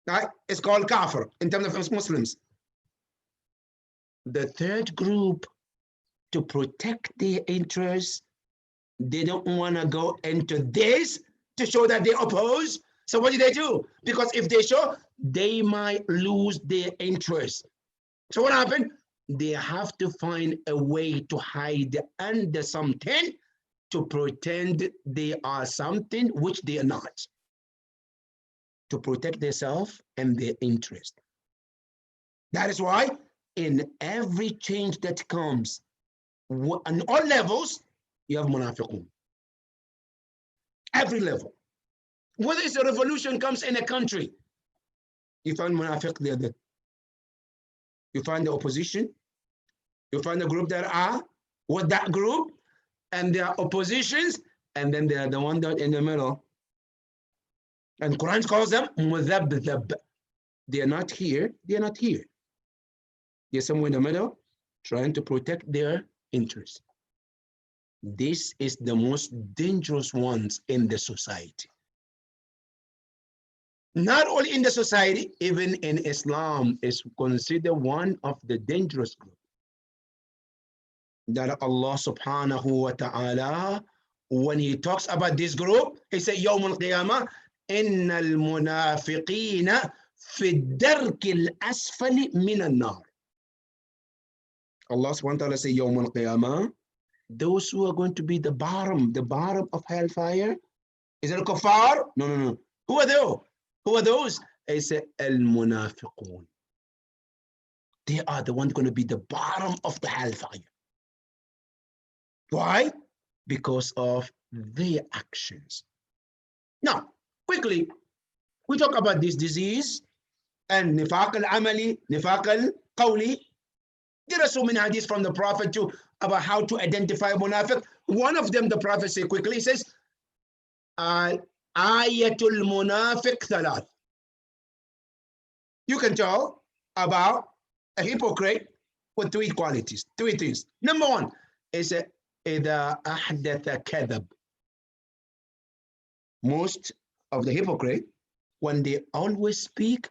Speaker 2: Right? It's called kafir in terms of Muslims. The third group, to protect their interests, they don't want to go into this to show that they oppose. So what do? Because if they show, they might lose their interest. So what happened? They have to find a way to hide under something to pretend they are something which they are not, to protect themselves and their interest. That is why in every change that comes, on all levels, you have munafiqun. Every level. Whether it's a revolution comes in a country, you find munafiq there. You find the opposition, you find the group that are with that group, and their oppositions, and then they are the one that in the middle. And Quran calls them mudhabdhab. They are not here, they are not here. They're somewhere in the middle, trying to protect their interests. This is the most dangerous ones in the society. Not only in the society, even in Islam is considered one of the dangerous groups. That Allah subhanahu wa ta'ala, when he talks about this group, he said, Yawm al-Qiyamah, Inna al-munafiqina fi darki al-asfali min al-nar. Allah subhanahu wa ta'ala says, Yawm al-Qiyamah, those who are going to be the bottom of hellfire, is it al-kuffar? No. Who are those? Who are those? He said, al-munafiqun. They are the ones going to be the bottom of the hellfire. Why? Because of their actions. Now, quickly, we talk about this disease and nifaq al-amali, nifaq al-qawli. There are so many hadiths from the Prophet too about how to identify a munafiq. One of them, the Prophet says quickly, he says, ayatul munafiq thalath. You can tell about a hypocrite with three qualities, three things. Number one is إذا أحدث كذب. Most of the hypocrite, when they always speak,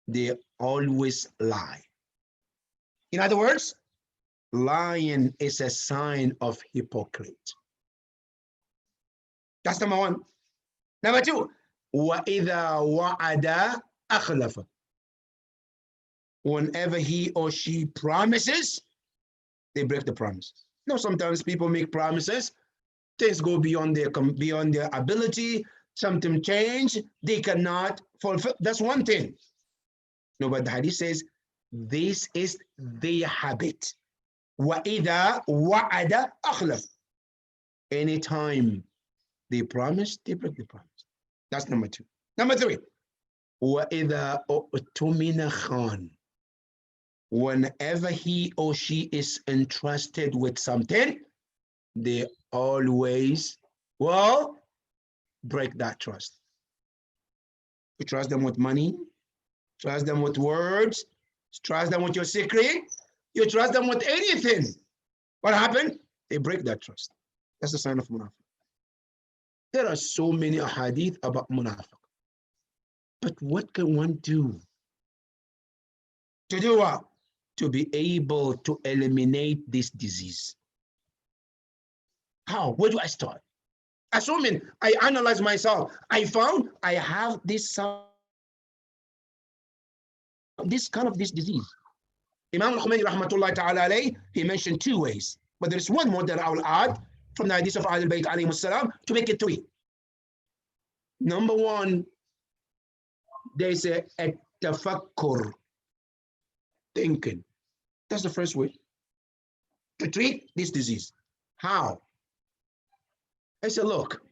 Speaker 2: they always lie. In other words, lying is a sign of hypocrite. That's number one. Number two, وَإِذَا وَعَدَ أَخْلَفَ. Whenever he or she promises, they break the promise. You know, sometimes people make promises, things go beyond their ability, something change, they cannot fulfill. That's one thing. No, but the hadith says this is their habit. وَإِذَا وَعَدَ أَخْلَفَ. Anytime they promise, they break the promise. That's number 2. Number 3, وَإِذَا أُؤْتُمِنَ خَانَ. Whenever he or she is entrusted with something, they always will break that trust. You trust them with money, trust them with words, trust them with your secret, you trust them with anything. What happened? They break that trust. That's a sign of munafiq. There are so many hadith about munafiq. But what can one do? To do what? To be able to eliminate this disease. How? Where do I start? Assuming I analyze myself, I found I have this kind of this disease. Imam al-Khomeini rahmatullahi ta'ala alayhi, he mentioned 2 ways, but there's one more that I will add from the hadith of Ahlul Bayt alayhi salam to make it 3. Number 1, there's a tafakkur, thinking. That's the first way to treat this disease. How? I said, look,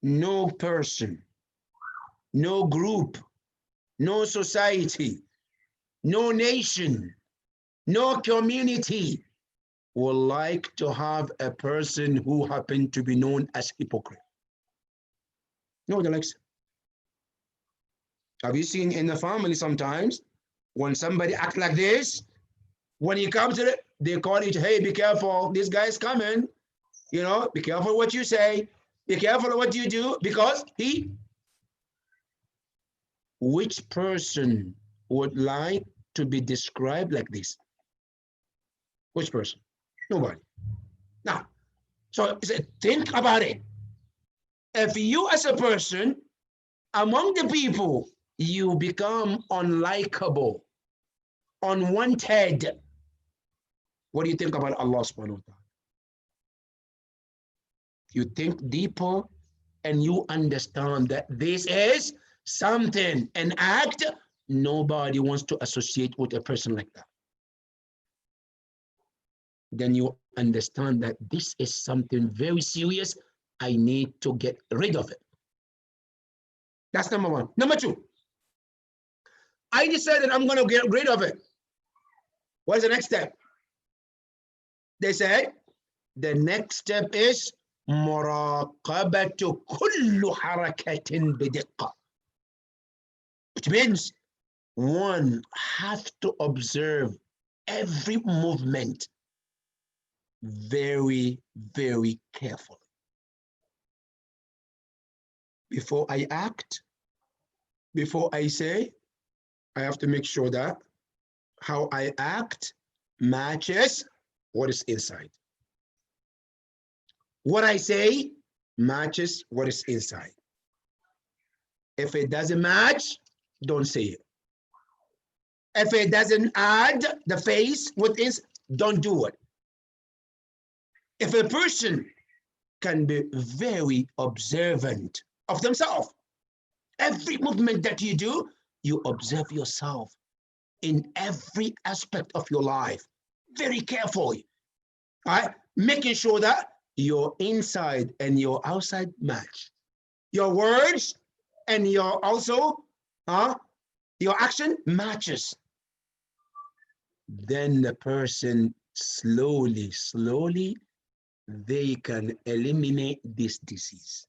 Speaker 2: no person, no group, no society, no nation, no community would like to have a person who happened to be known as hypocrite. No one likes it. Have you seen in the family sometimes when somebody acts like this, when he comes to it, they call it, hey, be careful, this guy's coming. You know, be careful what you say, be careful what you do, because he. Which person would like to be described like this? Which person? Nobody. Now, so think about it. If you as a person, among the people, you become unlikable, unwanted, what do you think about Allah subhanahu wa ta'ala? You think deeper and you understand that this is something, an act, nobody wants to associate with a person like that. Then you understand that this is something very serious. I need to get rid of it. That's number 1. Number 2, I decided I'm going to get rid of it. What's the next step? They say the next step is مراقبة كل حركة بدقة. Which means one has to observe every movement very, very carefully. Before I act, before I say, I have to make sure that how I act matches what is inside. What I say matches what is inside. If it doesn't match, don't say it. If it doesn't add the face with it, don't do it. If a person can be very observant of themselves, every movement that you do, you observe yourself in every aspect of your life, very carefully, right? Making sure that your inside and your outside match. Your words and your also, your action matches. Then the person slowly, they can eliminate this disease.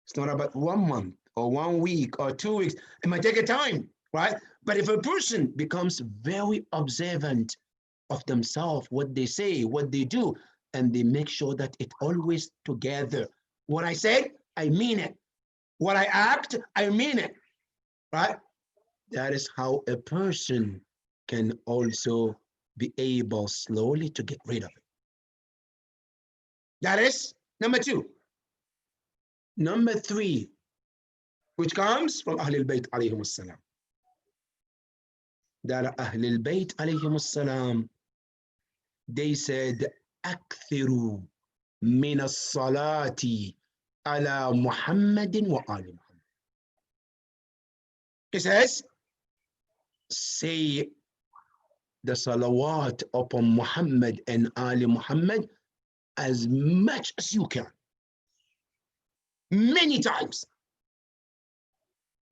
Speaker 2: It's not about 1 month or 1 week or 2 weeks. It might take a time, right? But if a person becomes very observant of themselves, what they say, what they do, and they make sure that it always together. What I say, I mean it. What I act, I mean it, right? That is how a person can also be able slowly to get rid of it. That is number 2. Number 3, which comes from Ahlul Bayt alayhim as-salam. That Ahlul Bayt alayhim as-salam, they said, أكثروا من الصلاة على محمد وآل محمد. He says, say the salawat upon Muhammad and Ali Muhammad as much as you can. Many times.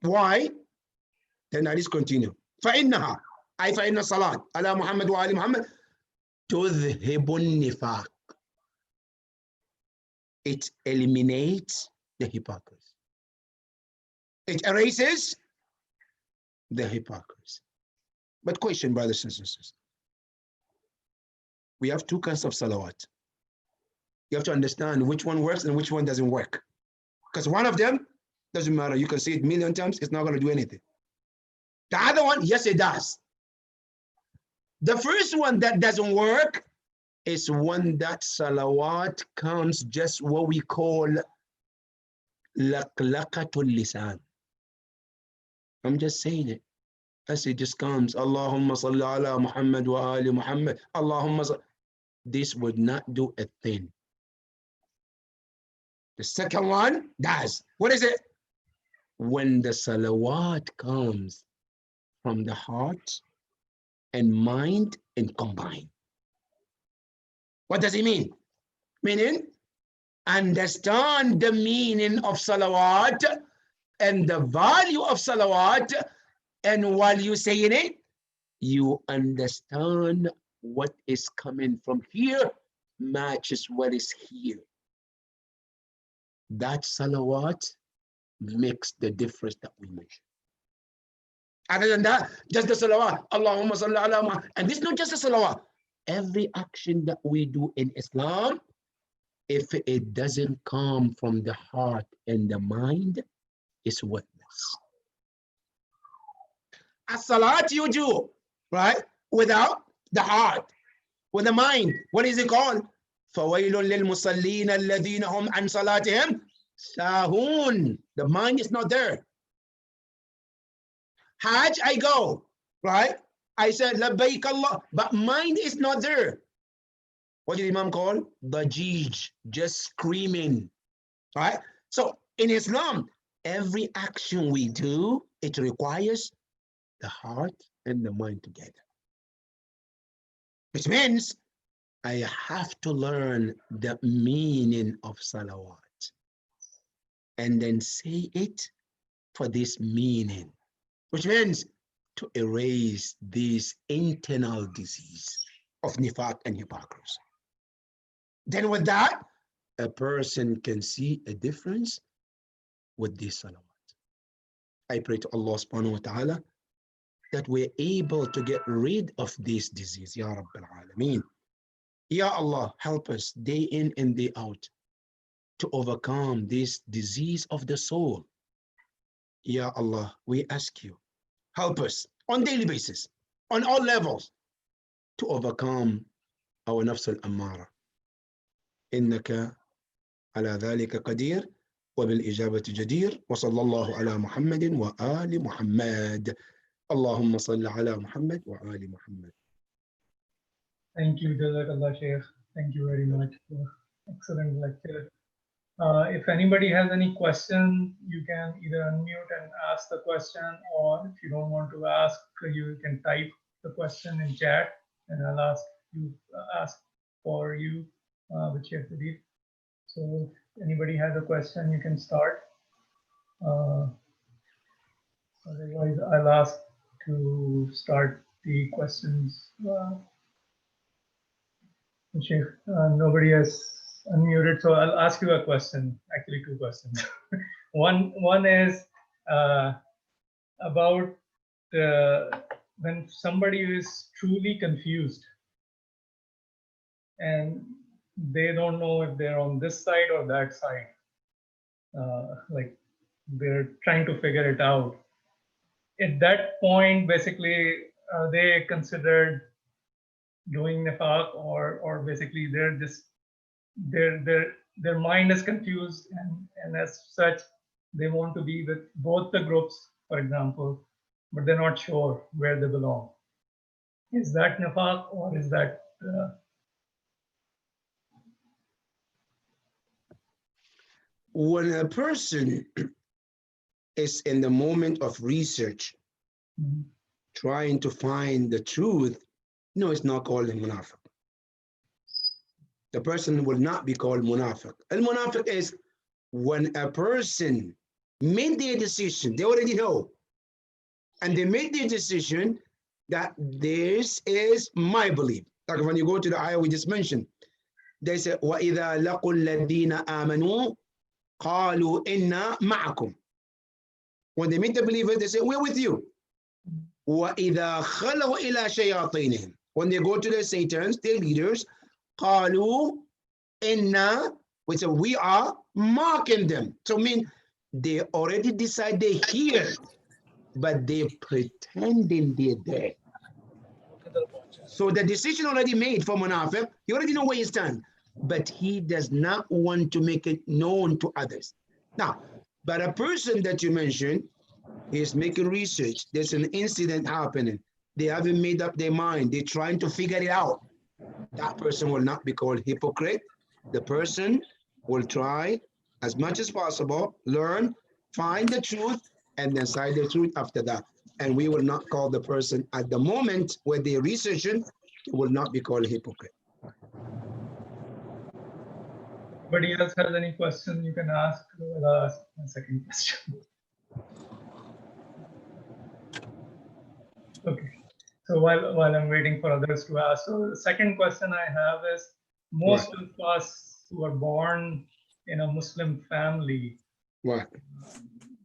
Speaker 2: Why? Then I just continue. فإنها أي فإن الصلاة على محمد وآل محمد تذهب النفاق. It eliminates the hypocrisy. It erases the hypocrisy. But question, brothers and sisters, we have 2 kinds of salawat. You have to understand which one works and which one doesn't work. Because one of them doesn't matter. You can say it 1,000,000 times, it's not going to do anything. The other one, yes, it does. The first one that doesn't work is one that salawat comes just what we call laqlaqatul lisan. I'm just saying it. As it just comes, Allahumma salli ala Muhammad wa ali Muhammad. Allahumma salli. This would not do a thing. The second one does. What is it? When the salawat comes from the heart and mind and combine. What does it mean? Meaning, understand the meaning of salawat and the value of salawat, and while you saying it, you understand what is coming from here matches what is here. That salawat makes the difference that we mentioned. Other than that, just the salawat, Allahumma salli ala Muhammad. And this is not just a salawat. Every action that we do in Islam, if it doesn't come from the heart and the mind, is worthless. A salat you do, right, without the heart, with the mind, what is it called? فَوَيْلٌ لِلْمُصَلِّينَ الَّذِينَ هُمْ عَنْ صَلَاتِهِمْ سَاهُونَ. The mind is not there. Hajj, I go, right? I said, labbaik Allah, but mind is not there. What did Imam call? Dajij, just screaming, right? So in Islam, every action we do, it requires the heart and the mind together. Which means I have to learn the meaning of salawat and then say it for this meaning, which means to erase this internal disease of nifaq and hypocrisy. Then with that, a person can see a difference with this salawat. I pray to Allah subhanahu wa ta'ala that we're able to get rid of this disease. Ya Rabbil Alameen. Ya Allah, help us day in and day out to overcome this disease of the soul. Ya Allah, we ask you, help us on daily basis, on all levels, to overcome our nafs al-ammara. إنك على ذلك قدير وبالإجابة جدير وصلى الله على محمد وآل محمد. اللهم صل على محمد وآل محمد.
Speaker 1: Thank you, Jazakallah Sheikh. Thank you very much for excellent lecture. If anybody has any question, you can either unmute and ask the question, or if you don't want to ask, you can type the question in chat, and I'll ask for you with Sheikh Jalil. So if anybody has a question, you can start. Otherwise, I'll ask to start the questions. Sheikh, nobody has unmuted, so I'll ask you a question. Actually, 2 questions. One is about when somebody is truly confused and they don't know if they're on this side or that side. Like they're trying to figure it out. At that point, basically, are they considered doing nifaq, or basically they're their mind is confused, and as such, they want to be with both the groups, for example, but they're not sure where they belong. Is that nifaq, or is that
Speaker 2: When a person is in the moment of research, trying to find the truth, no, it's not called munafiq. The person will not be called munafiq. And munafiq is when a person made their decision, they already know, and they made their decision that this is my belief. Like when you go to the ayah we just mentioned, they say, وَإِذَا لَقُوا الَّذِينَ آمَنُوا قَالُوا إِنَّا مَعَكُمْ. When they meet the believers, they say, we're with you. وَإِذَا خَلَوْا إِلَى شَيَاطِينِهِمْ. When they go to their satans, their leaders, قَالُوا إِنَّا, we say, we are marking them. So I mean, they already decide they're here, but they're pretending they're there. So the decision already made for Munafiq, he already know where he stands, but he does not want to make it known to others. Now, but a person that you mentioned is making research, there's an incident happening, they haven't made up their mind, they're trying to figure it out. That person will not be called hypocrite. The person will try as much as possible, learn, find the truth, and then cite the truth after that. And we will not call the person at the moment where they're researching, it will not be called a hypocrite.
Speaker 1: anybody else has any question you can ask? I'll ask my second question. Okay. So while I'm waiting for others to ask, so the second question I have is, most of us who are born in a Muslim family,
Speaker 2: What?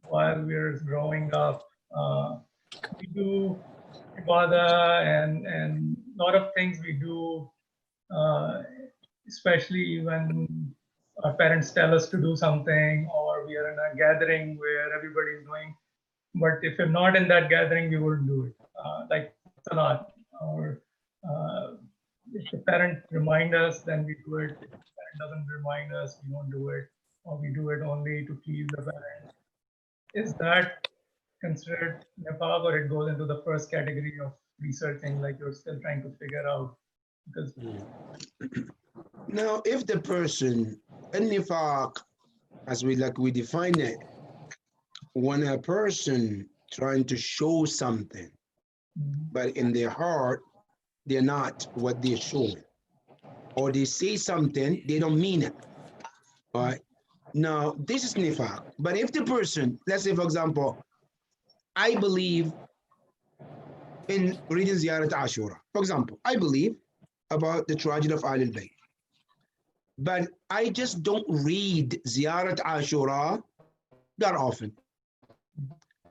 Speaker 1: while we're growing up, we do ibadah and a lot of things we do, especially when our parents tell us to do something, or we are in a gathering where everybody is doing. But if you're not in that gathering, we wouldn't do it. Like salat, or if the parent remind us, then we do it. If the parent doesn't remind us, we don't do it, or we do it only to please the parent. Is that considered nifaq, or it goes into the first category of researching, like you're still trying to figure out? Because
Speaker 2: now, if the person, nifaq, as we define it, when a person trying to show something, but in their heart, they're not what they're showing. Or they say something, they don't mean it. All right? Now, this is nifaq. But if the person, let's say, for example, I believe in reading Ziyarat Ashura. For example, I believe about the tragedy of Ahlul Bayt. But I just don't read Ziyarat Ashura that often.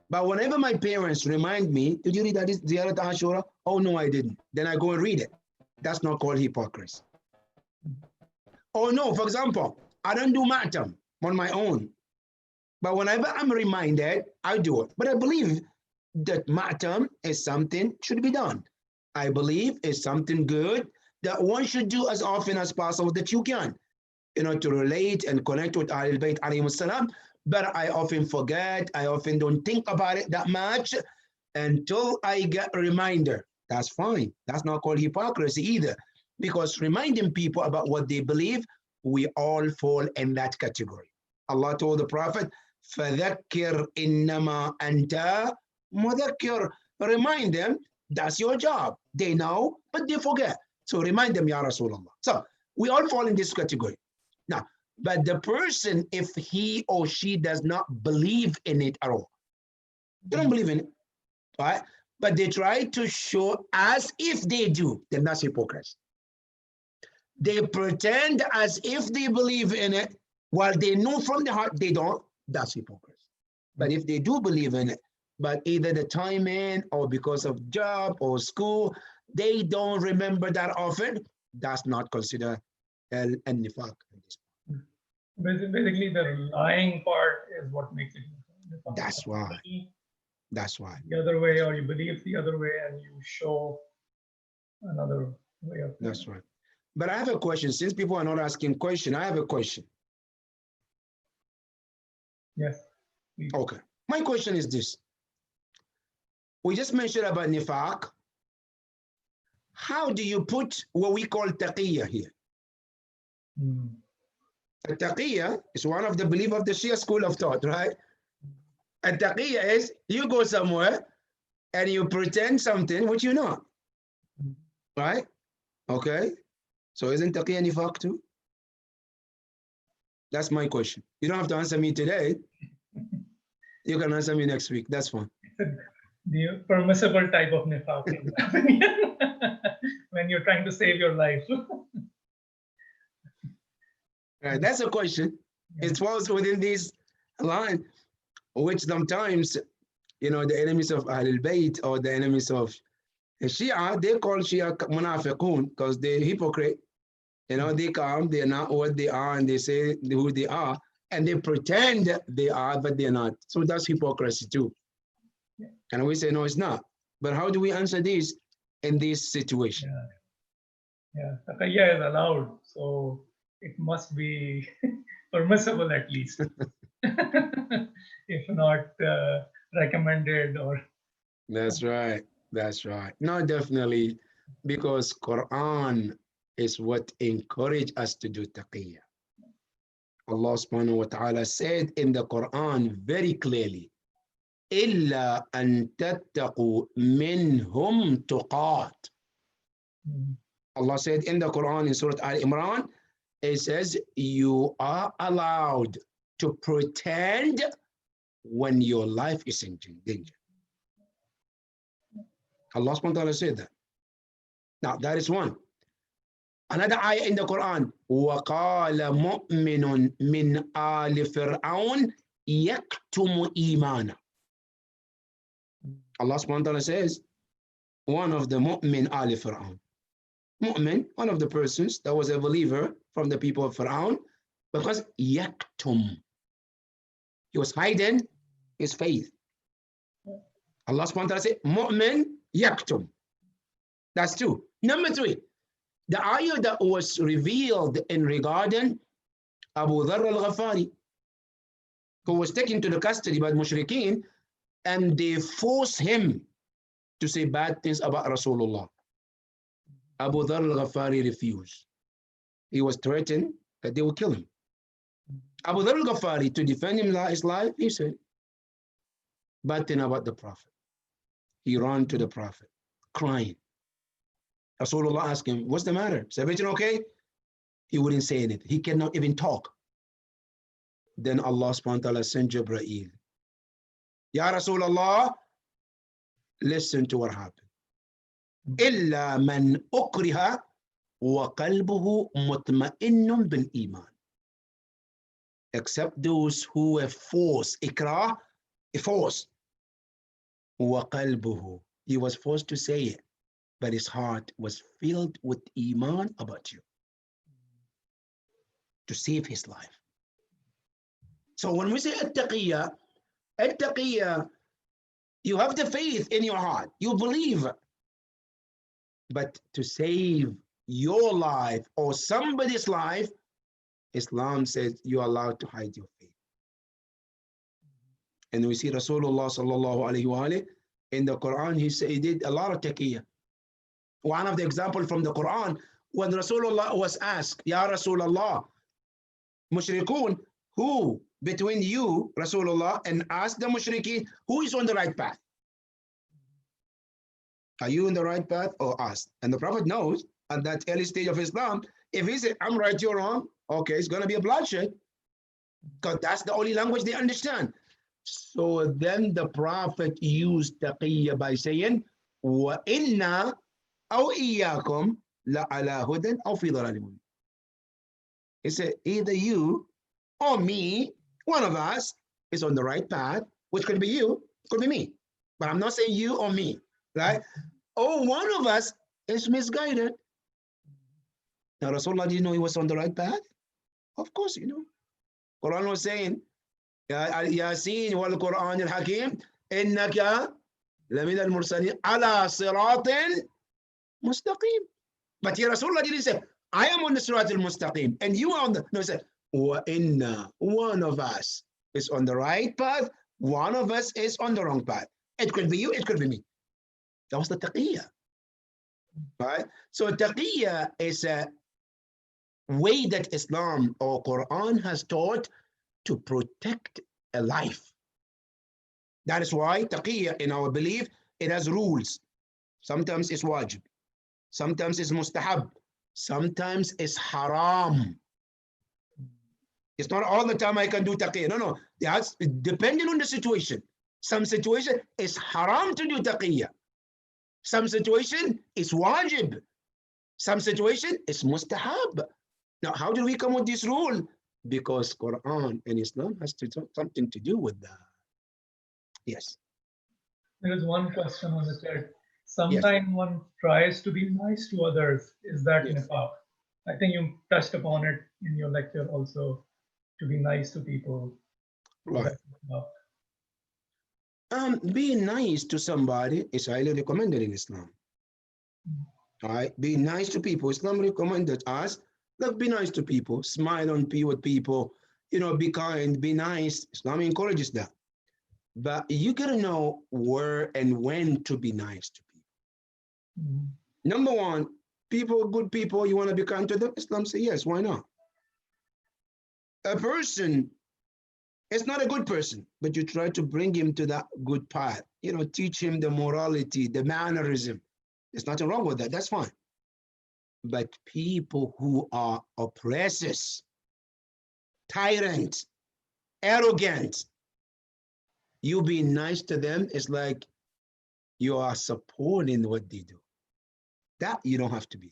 Speaker 2: But whenever my parents remind me, did you read that Ziyarat Ashura? Oh, no, I didn't. Then I go and read it. That's not called hypocrisy. Oh, no, for example, I don't do matam on my own. But whenever I'm reminded, I do it. But I believe that matam is something should be done. I believe it's something good that one should do as often as possible that you can, to relate and connect with Ahlul Bayt alayhim salam. But I often forget, I often don't think about it that much until I get a reminder. That's fine. That's not called hypocrisy either, because reminding people about what they believe, we all fall in that category. Allah told the Prophet, فَذَكِّرْ إِنَّمَا أَنْتَ مُذَكِّرْ. Remind them, that's your job. They know, but they forget. So remind them, Ya Rasulullah. So we all fall in this category. Now, but the person, if he or she does not believe in it at all, they don't believe in it, right? But they try to show as if they do, then that's hypocrisy. They pretend as if they believe in it, while they know from the heart they don't, that's hypocrisy. But if they do believe in it, but either the timing or because of job or school, they don't remember that often, that's not considered al-nifaq.
Speaker 1: basically, the lying part is what makes it nifaq.
Speaker 2: That's why. That's why.
Speaker 1: The other way, or you believe the other way and you show another way of.
Speaker 2: That's right. But I have a question. Since people are not asking question, I have a question.
Speaker 1: Yes. Please.
Speaker 2: Okay. My question is this. We just mentioned about nifaq. How do you put what we call taqiyya here? Taqiyya is one of the belief of the Shia school of thought, right? And taqiyya is you go somewhere and you pretend something which you're not, right? Okay. So isn't taqiyya nifaq too? That's my question. You don't have to answer me today. You can answer me next week. That's fine.
Speaker 1: The permissible type of nifaq in my opinion, when you're trying to save your life.
Speaker 2: Right, that's a question. It falls within this line, which sometimes, you know, the enemies of Ahlul Bayt or the enemies of Shia, they call Shia munafiqun because they're hypocrite. You know, they come, they're not what they are, and they say who they are, and they pretend they are, but they're not. So that's hypocrisy too. And we say, no, it's not. But how do we answer this in this situation?
Speaker 1: Yeah, taqiyya is allowed, so it must be permissible at least, if not recommended or.
Speaker 2: That's right. That's right. No, definitely, because Quran is what encourage us to do taqiyya. Allah subhanahu wa ta'ala said in the Quran very clearly, إِلَّا أَن تَتَّقُوا مِنْهُمْ تُقَاتٍ. Allah said in the Quran in Surah Al-Imran, it says, you are allowed to pretend when your life is in danger. Allah subhanahu wa ta'ala said that. Now, that is one. Another ayah in the Quran, وَقَالَ مُؤْمِنٌ مِّنْ آلِ فِرْعَوْنَ يَكْتُمُ إِيمَانًا. Allah subhanahu wa ta'ala says, one of the mu'min Ali Fir'aun. Mu'min, one of the persons that was a believer from the people of Fir'aun, because yaktum. He was hiding his faith. Allah subhanahu wa ta'ala said, mu'min yaktum. That's two. Number three, the ayah that was revealed in regarding Abu Dharr al-Ghafari, who was taken to the custody by the mushrikeen, and they forced him to say bad things about Rasulullah. Abu Dharr al-Ghafari refused. He was threatened that they will kill him. Abu Dharr al-Ghafari, to defend his life, he said bad thing about the Prophet. He ran to the Prophet, crying. Rasulullah asked him, what's the matter? Is everything okay? He wouldn't say anything. He cannot even talk. Then Allah subhanahu wa ta'ala sent Jibreel. Ya Rasulullah, listen to what happened. إِلَّا مَنْ أُكْرِهَ وَقَلْبُهُ مُطْمَئِنٌ بِالْإِيمَانِ. Except those who were forced. Ikrah, forced. وَقَلْبُهُ. He was forced to say it, but his heart was filled with Iman about you, to save his life. So when we say at-taqiyya, you have the faith in your heart, you believe, but to save your life or somebody's life, Islam says you're allowed to hide your faith. And we see Rasulullah sallallahu alayhi wa alayhi, in the Quran, he did a lot of taqiyya. One of the examples from the Quran, when Rasulullah was asked, Ya Rasulullah, mushrikun, who between you, Rasulullah, and us, the mushrikeen, who is on the right path? Are you on the right path or us? And the Prophet knows at that early stage of Islam, if he said, I'm right, you're wrong, okay, it's going to be a bloodshed, because that's the only language they understand. So then the Prophet used taqiyya by saying, وَإِنَّا أَوْ إِيَّاكُمْ لَعَلَى هُدًى أَوْ فِي ضَلَالٍ مُبِينٍ. He said, either you or me, one of us, is on the right path, which could be you, could be me. But I'm not saying you or me, right? Or one of us is misguided. Now, Rasulullah didn't know he was on the right path? Of course, you know. Quran was saying, Yasin wal Quran al Hakim, innaka lamina al mursalin ala siratin mustaqim. But here Rasulullah didn't say, I am on the sirat al mustaqim, and you are on the, no, he said, wa inna, one of us, is on the right path, one of us is on the wrong path. It could be you, it could be me. That was the taqiyya, right? So taqiyya is a way that Islam or Quran has taught to protect a life. That is why taqiyya, in our belief, it has rules. Sometimes it's wajib, sometimes it's mustahab, sometimes it's haram. It's not all the time I can do taqiyya. No. That's depending on the situation. Some situation is haram to do taqiyya. Some situation is wajib. Some situation is mustahab. Now, how did we come with this rule? Because Quran and Islam has something to do with that. Yes.
Speaker 1: There is one question on the chat. Sometimes one tries to be nice to others. Is that nifaq? I think you touched upon it in your lecture also, to be nice to people.
Speaker 2: Right. Being nice to somebody is highly recommended in Islam. All right, being nice to people. Islam recommended us, look, be nice to people, smile on with people, be kind, be nice. Islam encourages that. But you gotta know where and when to be nice to people. Number one, people, good people, you want to be kind to them? Islam says yes, why not? A person is not a good person, but you try to bring him to that good path, teach him the morality, the mannerism. There's nothing wrong with that, that's fine. But people who are oppressors, tyrants, arrogant, you being nice to them is like you are supporting what they do. That you don't have to be.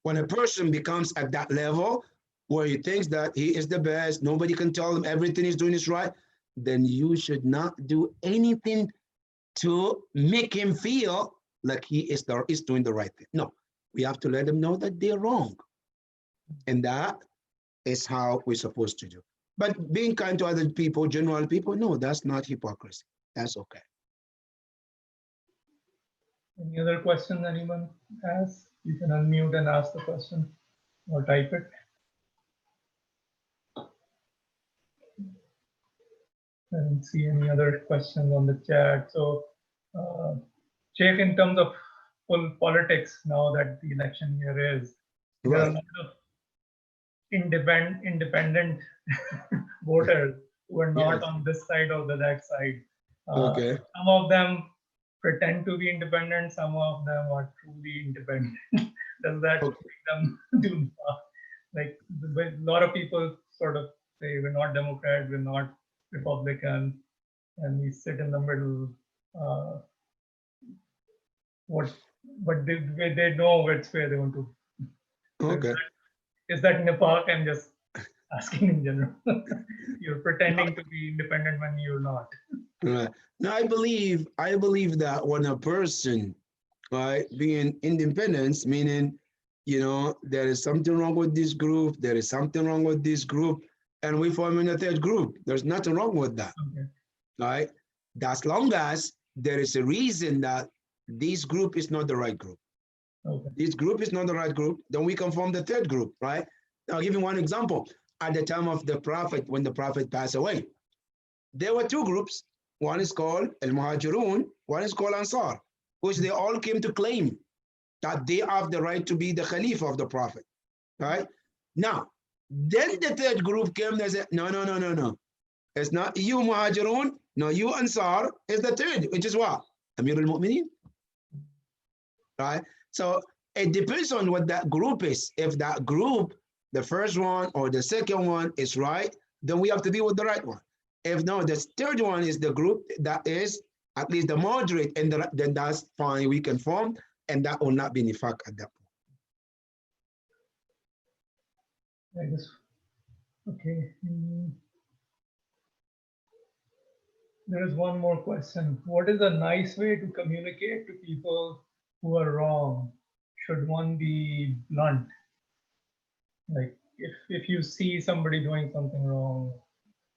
Speaker 2: When a person becomes at that level where he thinks that he is the best, nobody can tell him everything he's doing is right, then you should not do anything to make him feel like he is doing the right thing. No, we have to let them know that they're wrong. And that is how we're supposed to do. But being kind to other people, general people, no, that's not hypocrisy. That's okay.
Speaker 1: Any other questions anyone has? You can unmute and ask the question or type it. I don't see any other questions on the chat. So, Sheikh, in terms of politics, now that the election year is, there are a lot of independent voters who are not on this side or the that side.
Speaker 2: Okay.
Speaker 1: Some of them pretend to be independent, some of them are truly independent. Does that make them do like a lot of people sort of say we're not Democrat, we're not Republican, and we sit in the middle. But they know which way they want to.
Speaker 2: Okay.
Speaker 1: Is that nifaq? I'm just asking in general. You're pretending to be independent when you're not.
Speaker 2: Right. Now I believe that when a person, right, being independent, meaning, there is something wrong with this group, there is something wrong with this group, and we form in a third group. There's nothing wrong with that. Okay. Right? As long as there is a reason that this group is not the right group. Okay. This group is not the right group, then we can form the third group, right? I'll give you one example. At the time of the Prophet, when the Prophet passed away, there were two groups. One is called Al-Muhajirun, one is called Ansar, which they all came to claim that they have the right to be the Khalifa of the Prophet, right? Now, then the third group came, they said, no. It's not you Muhajirun, no, you Ansar is the third, which is what? Amir al-Mu'mineen, right? So it depends on what that group is. If that group, the first one or the second one is right, then we have to be with the right one. If no, the third one is the group that is at least the moderate, and then that's fine, we can form, and that will not be nifaq at that point.
Speaker 1: I guess, okay. There is one more question. What is a nice way to communicate to people who are wrong? Should one be blunt? Like if you see somebody doing something wrong,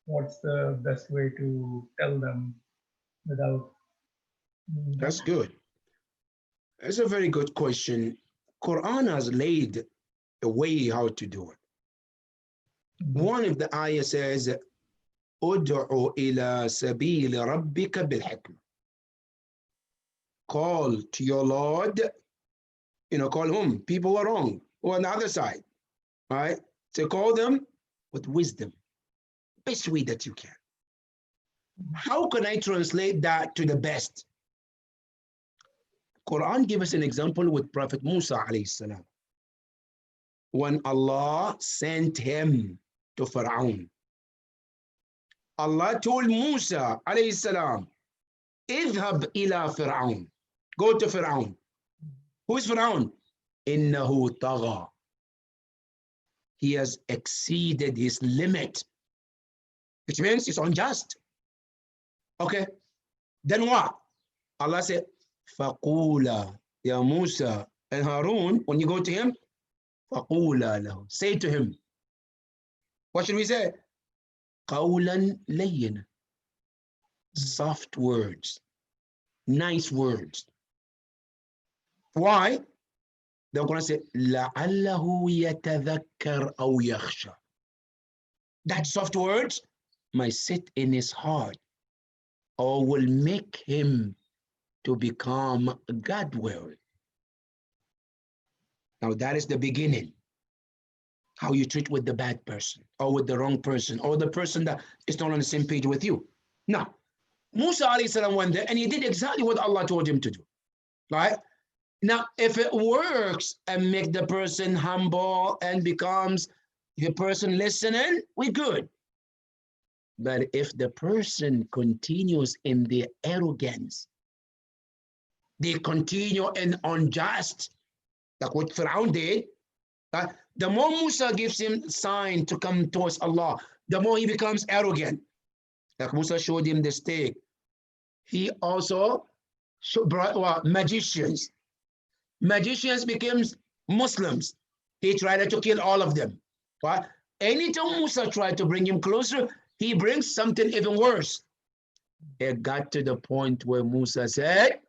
Speaker 1: what's the best way to tell them without?
Speaker 2: That's good. That's a very good question. Quran has laid a way how to do it. One of the ayah says, ادع إلى سبيل ربك بالحكمة. Call to your Lord, call whom? People who are wrong, who are on the other side, right? So call them with wisdom, best way that you can. How can I translate that to the best? Quran gives us an example with Prophet Musa alayhi salam. When Allah sent him to Pharaoh, Allah told Musa alayhi salam, اذهب إلى فرعون. Go to Pharaoh. Who is Pharaoh? إنه طغى. He has exceeded his limit, which means it's unjust. Okay, then what? Allah said, فَقُولَا Ya Musa and Harun, when you go to him, فَقُولَا له. Say to him. What should we say? قَوْلًا لَيِّنًا. Soft words, nice words. Why? They're going to say, لَعَلَّهُ يَتَذَكَّرْ أَوْ يَخْشَى. That soft words might sit in his heart or will make him to become God-weary. Now that is the beginning. How you treat with the bad person or with the wrong person or the person that is not on the same page with you. Now, Musa alayhi salam went there and he did exactly what Allah told him to do. Right? Now, if it works and make the person humble and becomes the person listening, we're good. But if the person continues in their arrogance, they continue in unjust, like what Pharaoh did, the more Musa gives him sign to come towards Allah, the more he becomes arrogant. Like Musa showed him the stick. He also brought magicians. Magicians became Muslims. He tried to kill all of them. But anytime Musa tried to bring him closer, he brings something even worse. It got to the point where Musa said,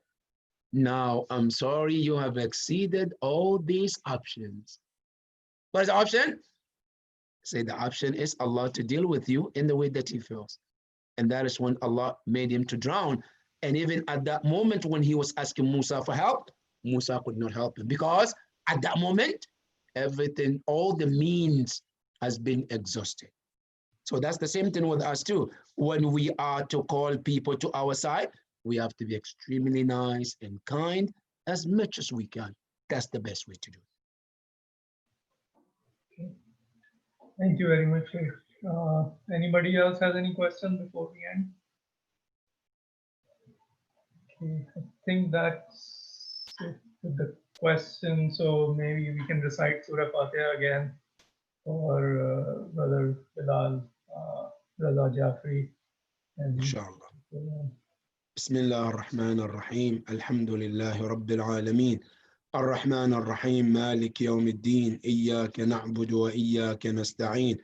Speaker 2: now I'm sorry, you have exceeded all these options. What is the option? Say the option is Allah to deal with you in the way that he feels. And that is when Allah made him to drown. And even at that moment when he was asking Musa for help, Musa could not help him because at that moment, everything, all the means has been exhausted. So that's the same thing with us too. When we are to call people to our side, we have to be extremely nice and kind as much as we can. That's the best way to do it.
Speaker 1: Okay. Thank you very much, Sheikh. Anybody else has any questions before we end? Okay, I think that's it with the question. So maybe we can recite Surah Fatiha again for Brother Bilal, Brother Jafri.
Speaker 2: Inshallah. بسم الله الرحمن الرحيم الحمد لله رب العالمين الرحمن الرحيم مالك يوم الدين إياك نعبد وإياك نستعين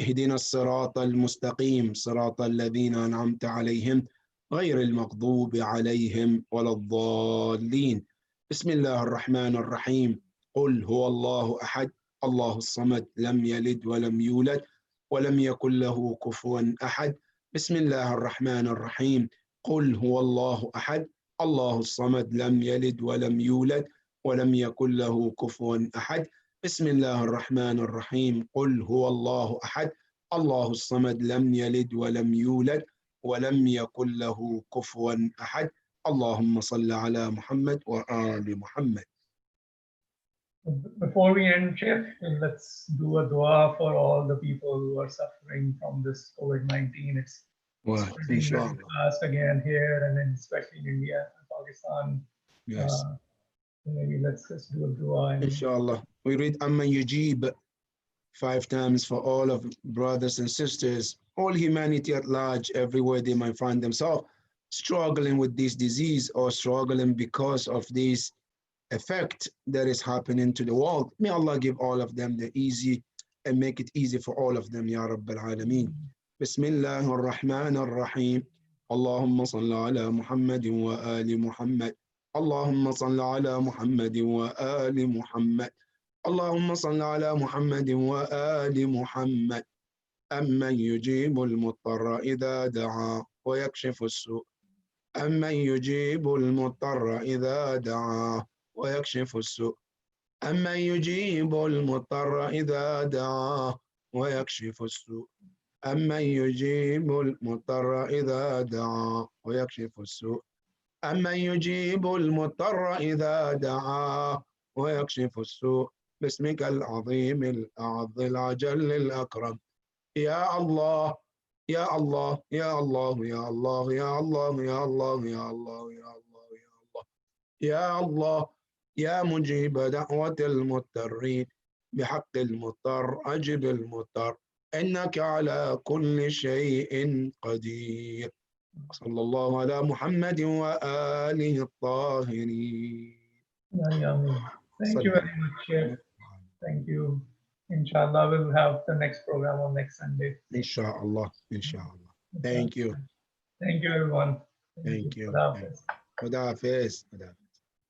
Speaker 2: اهدنا الصراط المستقيم صراط الذين أنعمت عليهم غير المغضوب عليهم ولا الضالين بسم الله الرحمن الرحيم قل هو الله أحد الله الصمد لم يلد ولم يولد ولم يكن له كفوا أحد بسم الله الرحمن الرحيم قل هو الله أحد الله الصمد لم يلد ولم يولد ولم يكن له كفوا أحد بسم الله الرحمن الرحيم قل هو الله أحد الله الصمد لم يلد ولم يولد ولم يكن له كفوا أحد اللهم صل على محمد وآل محمد.
Speaker 1: Before we end, Sheikh, let's do a dua for all the people who are suffering from this COVID-19. It's spreading very fast again here, and then especially in India and Pakistan.
Speaker 2: Yes.
Speaker 1: Maybe let's just do a dua.
Speaker 2: Inshallah. We read Amma Yujib 5 times for all of brothers and sisters, all humanity at large, everywhere they might find themselves struggling with this disease or struggling because of this effect that is happening to the world. May Allah give all of them the easy and make it easy for all of them, Ya Rabbil Alameen. Bismillah ar-Rahman ar-Rahim. Allahumma salli ala Muhammadin wa ali Muhammad. Allahumma salli ala Muhammadin wa ali Muhammad. Allahumma salli ala Muhammadin wa ali Muhammad. أمن يجيب المضطر إذا دعا ويكشف السوء أمن يجيب المضطر إذا دعا ويكشف السوء أمن يجيب المضطر إذا دعا ويكشف السوء أمن يجيب المضطر إذا دعا ويكشف السوء أمن يجيب المضطر إذا دعا ويكشف السوء باسمك العظيم الأعظ العجل الأكرم يا الله يا الله يا الله يا الله يا الله يا الله يا الله يا الله يا الله يا الله يا مجيب دعوة المضطرين بحق المضطر أجب المضطر إنك على كل شيء قدير صلى الله على محمد وآله الطاهرين.
Speaker 1: Thank you very much, Sheikh. Thank you. Inshallah, we'll have the next program on next Sunday.
Speaker 2: Inshallah, inshallah. Thank you.
Speaker 1: Thank you, everyone.
Speaker 2: Thank you.
Speaker 1: Khuda Hafiz.
Speaker 2: Khuda Hafiz.